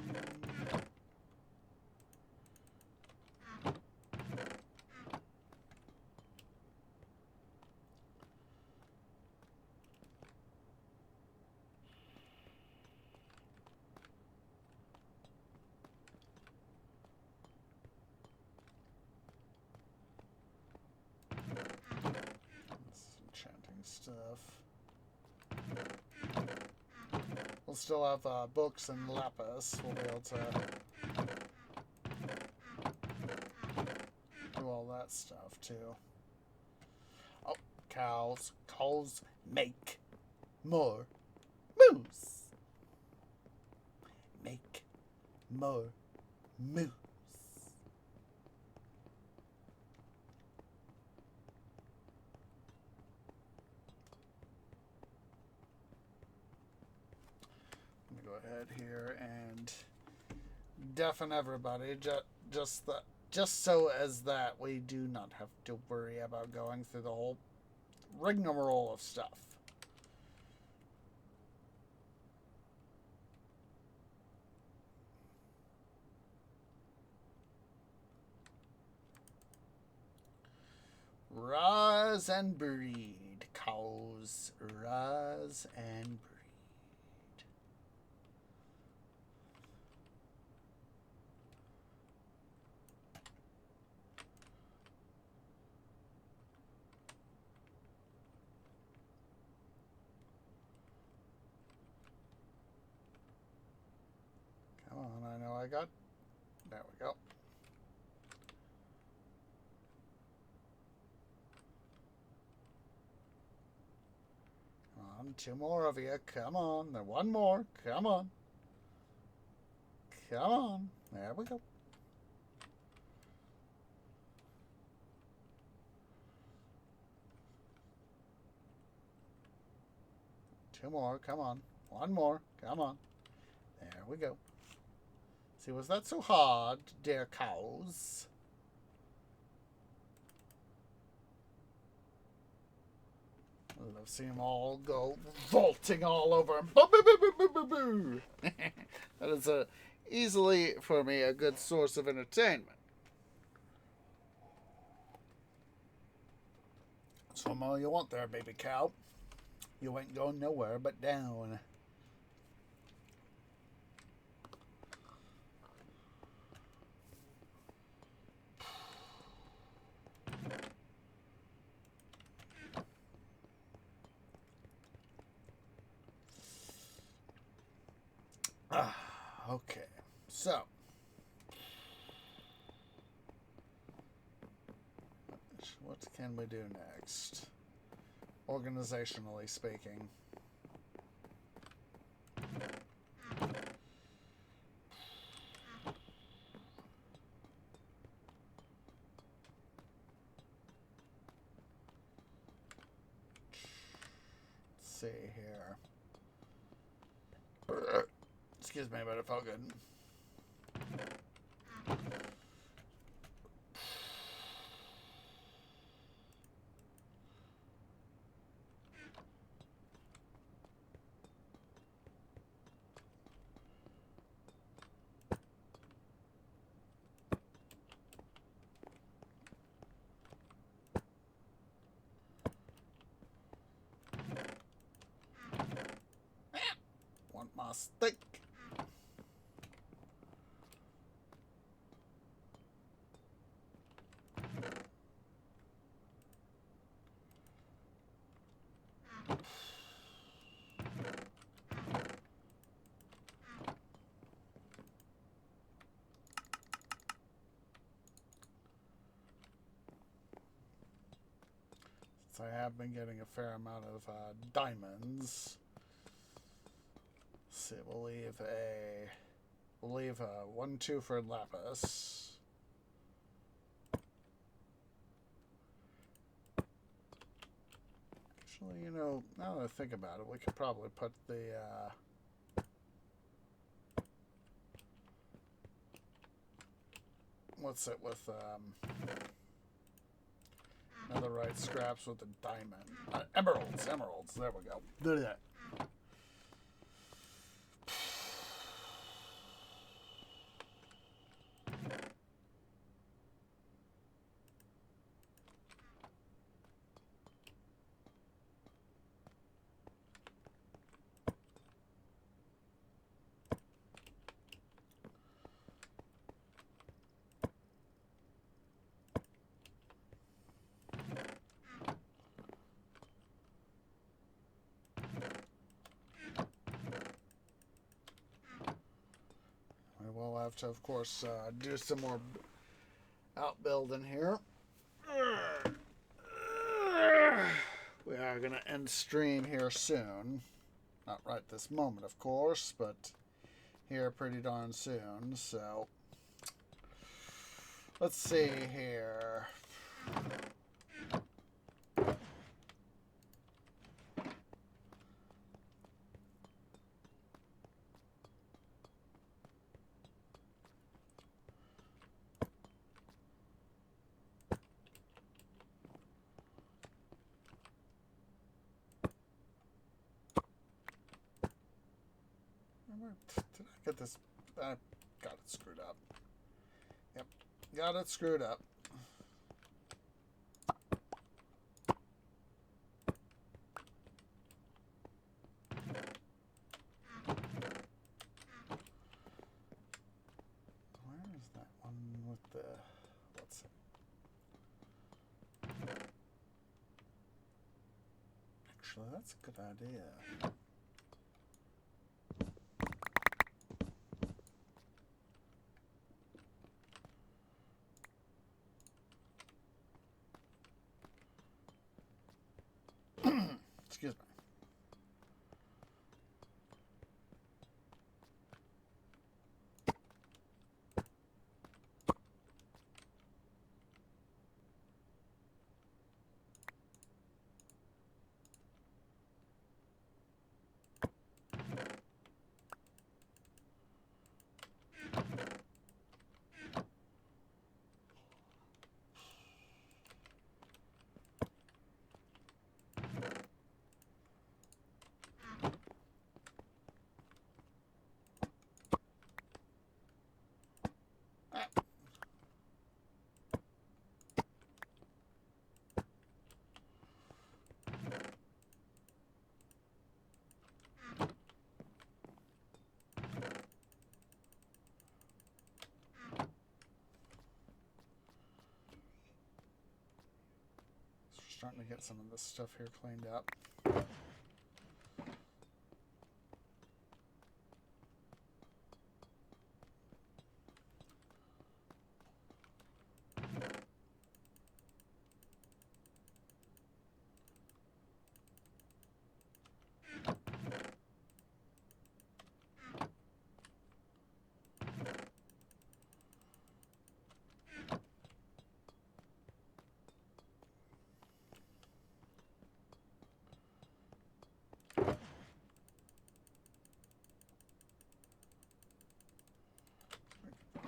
Stuff. We'll still have books and lapis. We'll be able to do all that stuff too. Oh, cows. Cows make more moose. Make more moose. Go ahead here and deafen everybody just so as that we do not have to worry about going through the whole rigmarole of stuff. Rise and breed, cows. Rise and breed. Come on, I know I got... There we go. Come on, 2 more of you. Come on. Then 1 more. Come on. Come on. There we go. Two more. Come on. 1 more. Come on. There we go. See, was that so hard, dear cows? I've seen them all go vaulting all over. That is easily, for me, a good source of entertainment. So all you want there, baby cow. You ain't going nowhere but down. Okay, so what can we do next? Organizationally speaking. Let's see here. Excuse me, but it felt good. Want my steak. I have been getting a fair amount of diamonds. Let's see, we'll leave a 1-2 for lapis. Actually, you know, now that I think about it, we could probably put the what's it with netherite scraps with the diamond. Emeralds. There we go. Do that. We'll have to, of course, do some more outbuilding here. We are going to end stream here soon. Not right this moment, of course, but here pretty darn soon. So, let's see here. Did I get this? I got it screwed up. Yep, got it screwed up. Where is that one with the... What's it? Actually, that's a good idea. Excuse me. Starting to get some of this stuff here cleaned up.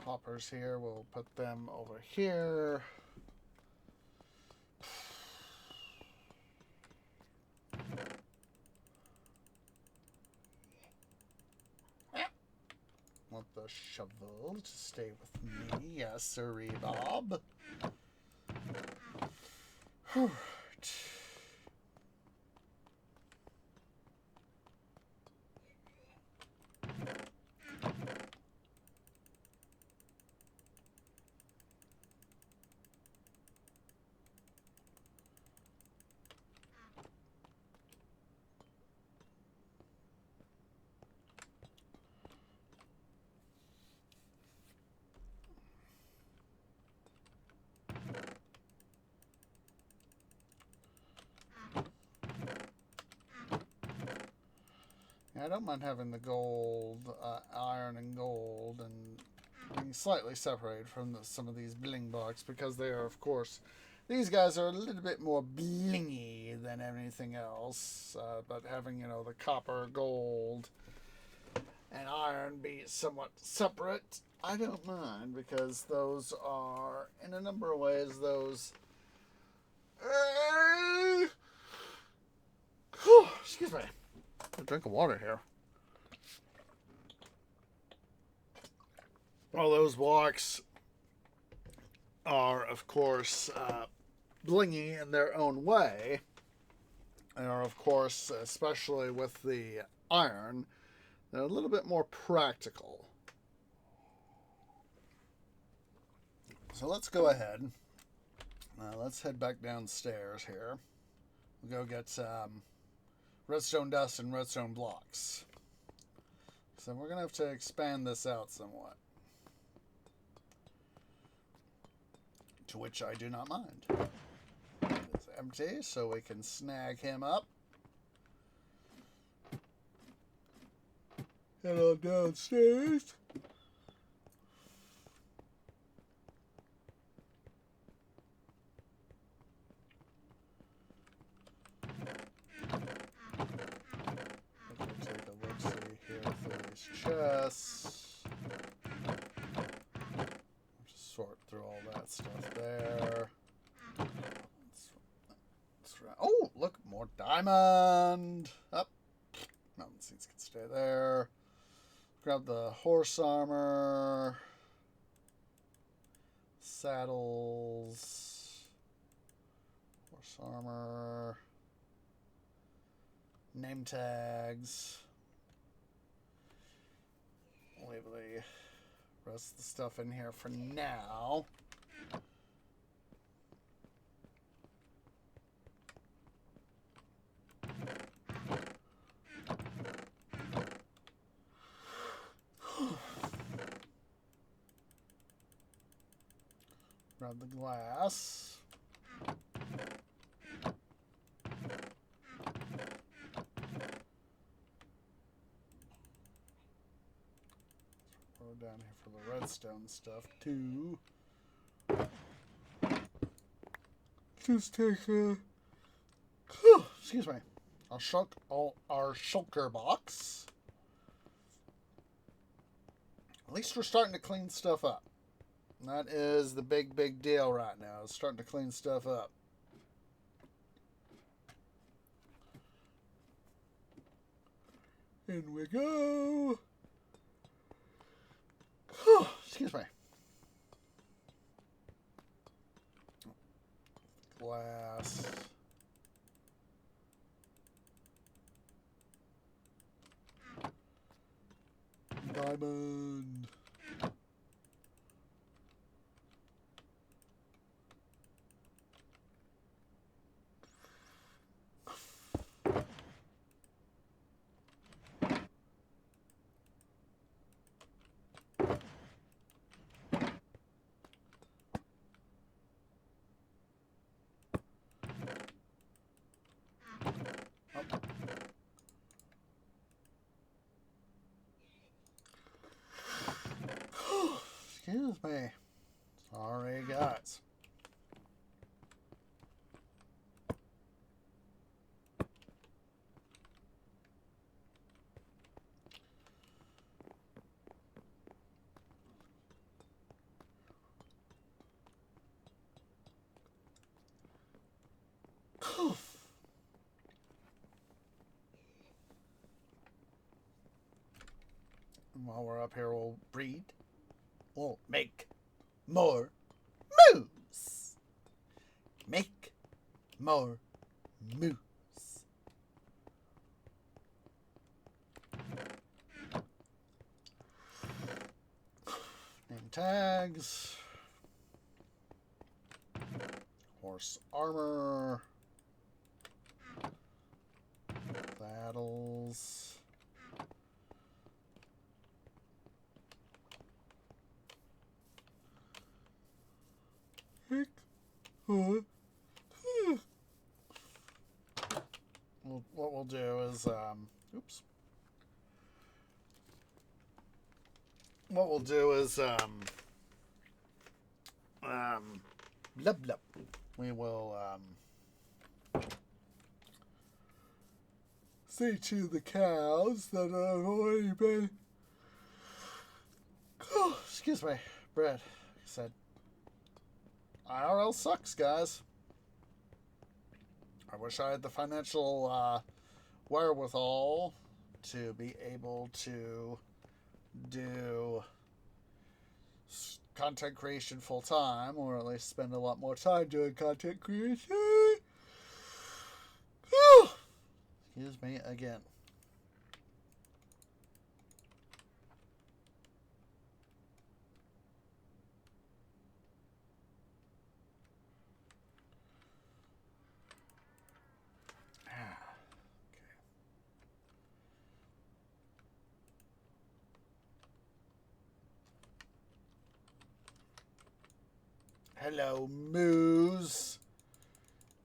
Hoppers here, we'll put them over here. Want the shovel to stay with me? Yes, sirree, Bob. Whew. I don't mind having the gold, iron and gold, and being slightly separated from some of these bling blocks because they are, of course, these guys are a little bit more blingy than anything else. But having, the copper, gold, and iron be somewhat separate, I don't mind because those are, in a number of ways, those... excuse me. A drink of water here. Well, those blocks are, of course, blingy in their own way. And are, of course, especially with the iron, they're a little bit more practical. So let's go ahead. Let's head back downstairs here. We'll go get redstone dust and redstone blocks. So we're going to have to expand this out somewhat. To which I do not mind. It's empty, so we can snag him up. Head on downstairs. Chests. Just sort through all that stuff there. Oh, look, more diamond. Up. Mountain seeds can stay there. grab the horse armor, saddles, horse armor, name tags. We'll leave the rest of the stuff in here for now. Grab the glass. Throw down here for the redstone stuff too. Just take a excuse me. Our shulker box. At least we're starting to clean stuff up. That is the big deal right now. It's starting to clean stuff up. In we go. Excuse me. Glass. Diamond. Excuse me. Sorry, guys. And while we're up here, we'll breed. We'll make more moose. Make more moose. Name tags. Horse armor. Saddles. What we'll do is, oops. What we'll do is, blub blub. We will, say to the cows that have already been, excuse me, bread. I said, IRL sucks, guys. I wish I had the financial wherewithal to be able to do content creation full time, or at least spend a lot more time doing content creation. Excuse me again. Hello, moos.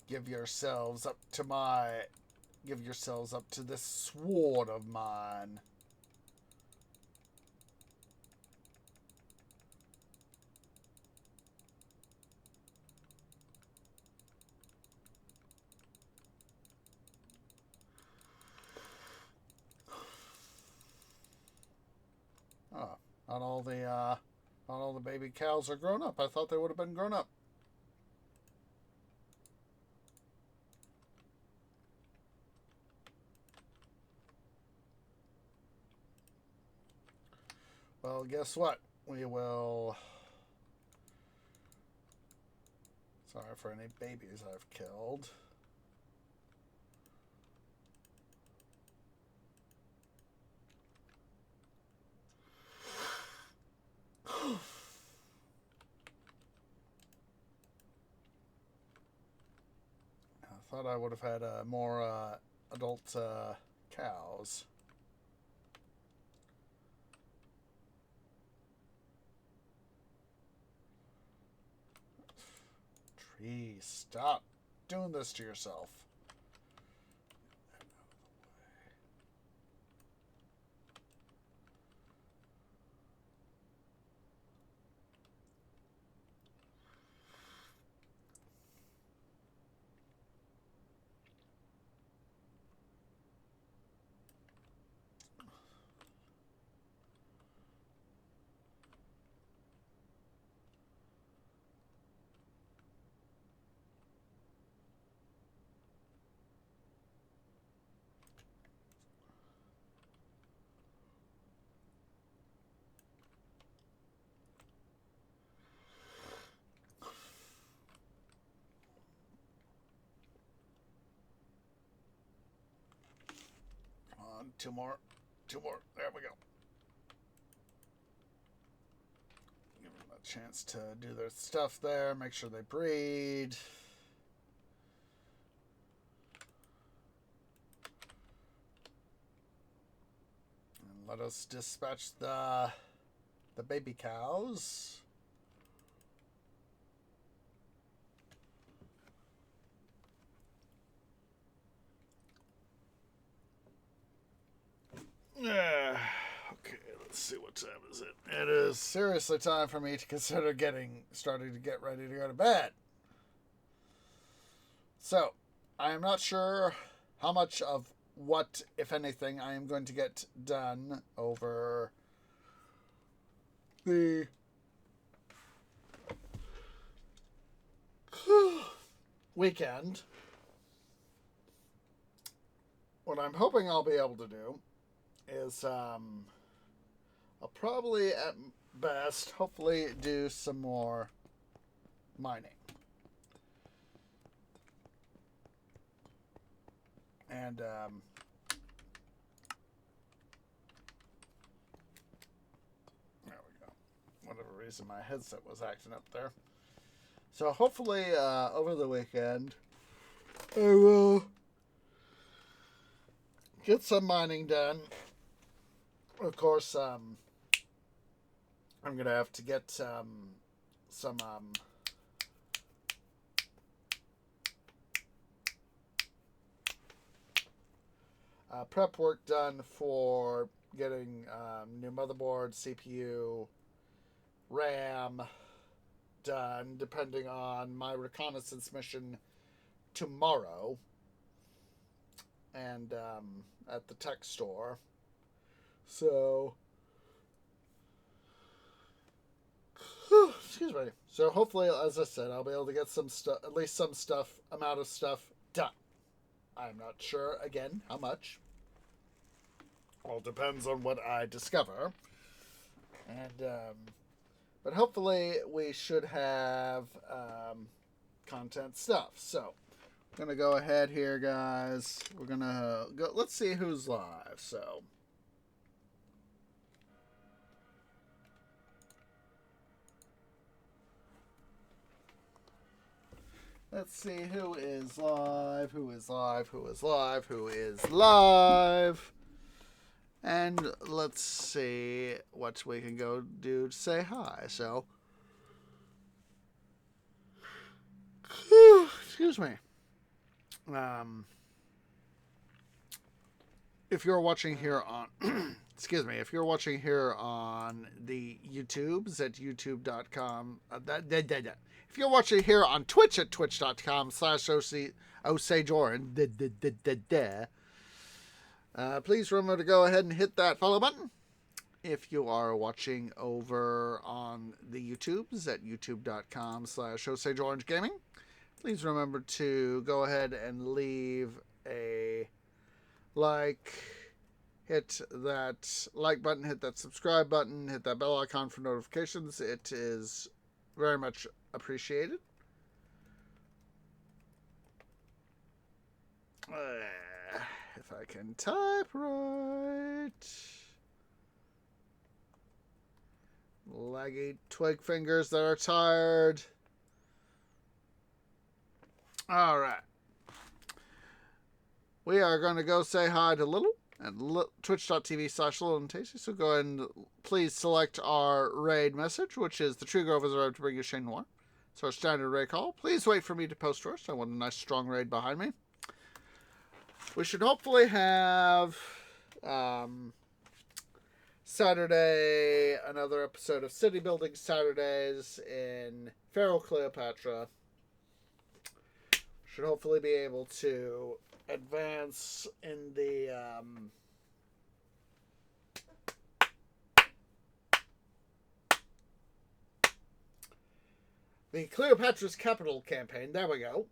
Give yourselves up to this sword of mine. Oh, not all the baby cows are grown up. I thought they would have been grown up. Well, guess what? We will... Sorry for any babies I've killed. I thought I would have had more adult cows. Tree, stop doing this to yourself. Two more. There we go. Give them a chance to do their stuff there. Make sure they breed. And let us dispatch the baby cows. Okay, let's see, what time is it? It is seriously time for me to consider starting to get ready to go to bed. So, I am not sure how much of what, if anything, I am going to get done over the weekend. What I'm hoping I'll be able to do is I'll probably at best hopefully do some more mining. And there we go. Whatever reason my headset was acting up there. So hopefully over the weekend I will get some mining done. Of course, I'm going to have to get some prep work done for getting new motherboard, CPU, RAM done, depending on my reconnaissance mission tomorrow, and at the tech store. So, excuse me. So hopefully, as I said, I'll be able to get some stuff, at least some amount of stuff done. I'm not sure, again, how much. All depends on what I discover. And, but hopefully we should have content stuff. So, I'm going to go ahead here, guys. We're going to go, let's see who's live. So, let's see who is live, who is live, who is live, who is live. And let's see what we can go do to say hi. So, excuse me. If you're watching here on, excuse me, if you're watching here on the YouTubes at youtube.com, if you're watching here on Twitch at twitch.com/OsageOrange, please remember to go ahead and hit that follow button. If you are watching over on the YouTubes at youtube.com/OsageOrangeGaming, please remember to go ahead and leave a like, hit that like button, hit that subscribe button, hit that bell icon for notifications. It is very much appreciated. If I can type right. Laggy twig fingers that are tired. All right. We are going to go say hi to Little at twitch.tv/Little and Tasty. So go ahead and please select our raid message, which is the Tree Grove has arrived to bring you Shane Noir. So our standard raid call. Please wait for me to post first. I want a nice strong raid behind me. We should hopefully have Saturday another episode of City Building Saturdays in Pharaoh Cleopatra. Should hopefully be able to advance in the Cleopatra's Capital campaign. There we go.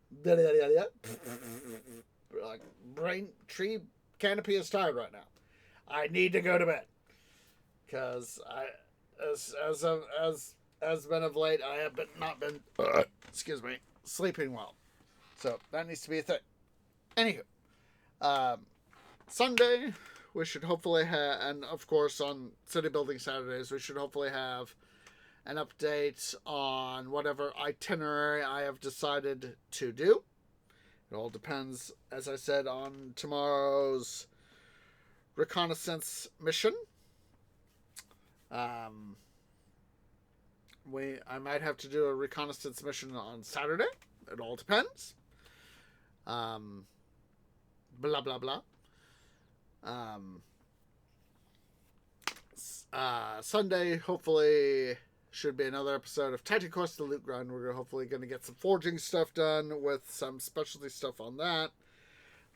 Like, brain tree canopy is tired right now. I need to go to bed because as been of late, I have not been excuse me, sleeping well. So that needs to be a thing. Anywho, Sunday we should hopefully have, and of course on City Building Saturdays we should hopefully have an update on whatever itinerary I have decided to do. It all depends, as I said, on tomorrow's reconnaissance mission. I might have to do a reconnaissance mission on Saturday. It all depends. Blah blah blah. Sunday, hopefully, should be another episode of Titan Quest: The Loot Grind. We're hopefully going to get some forging stuff done with some specialty stuff on that.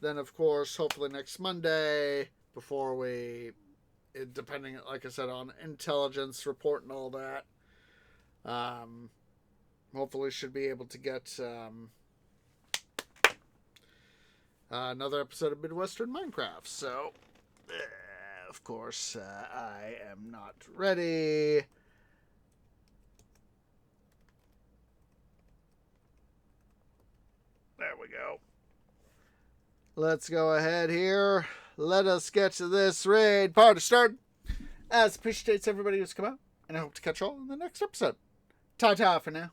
Then, of course, hopefully next Monday, before depending, like I said, on intelligence report and all that, hopefully should be able to get another episode of Midwestern Minecraft. So, of course, I am not ready. There we go. Let's go ahead here. Let us get to this raid party started. As appreciates everybody who's come out, and I hope to catch you all in the next episode. Ta-ta for now.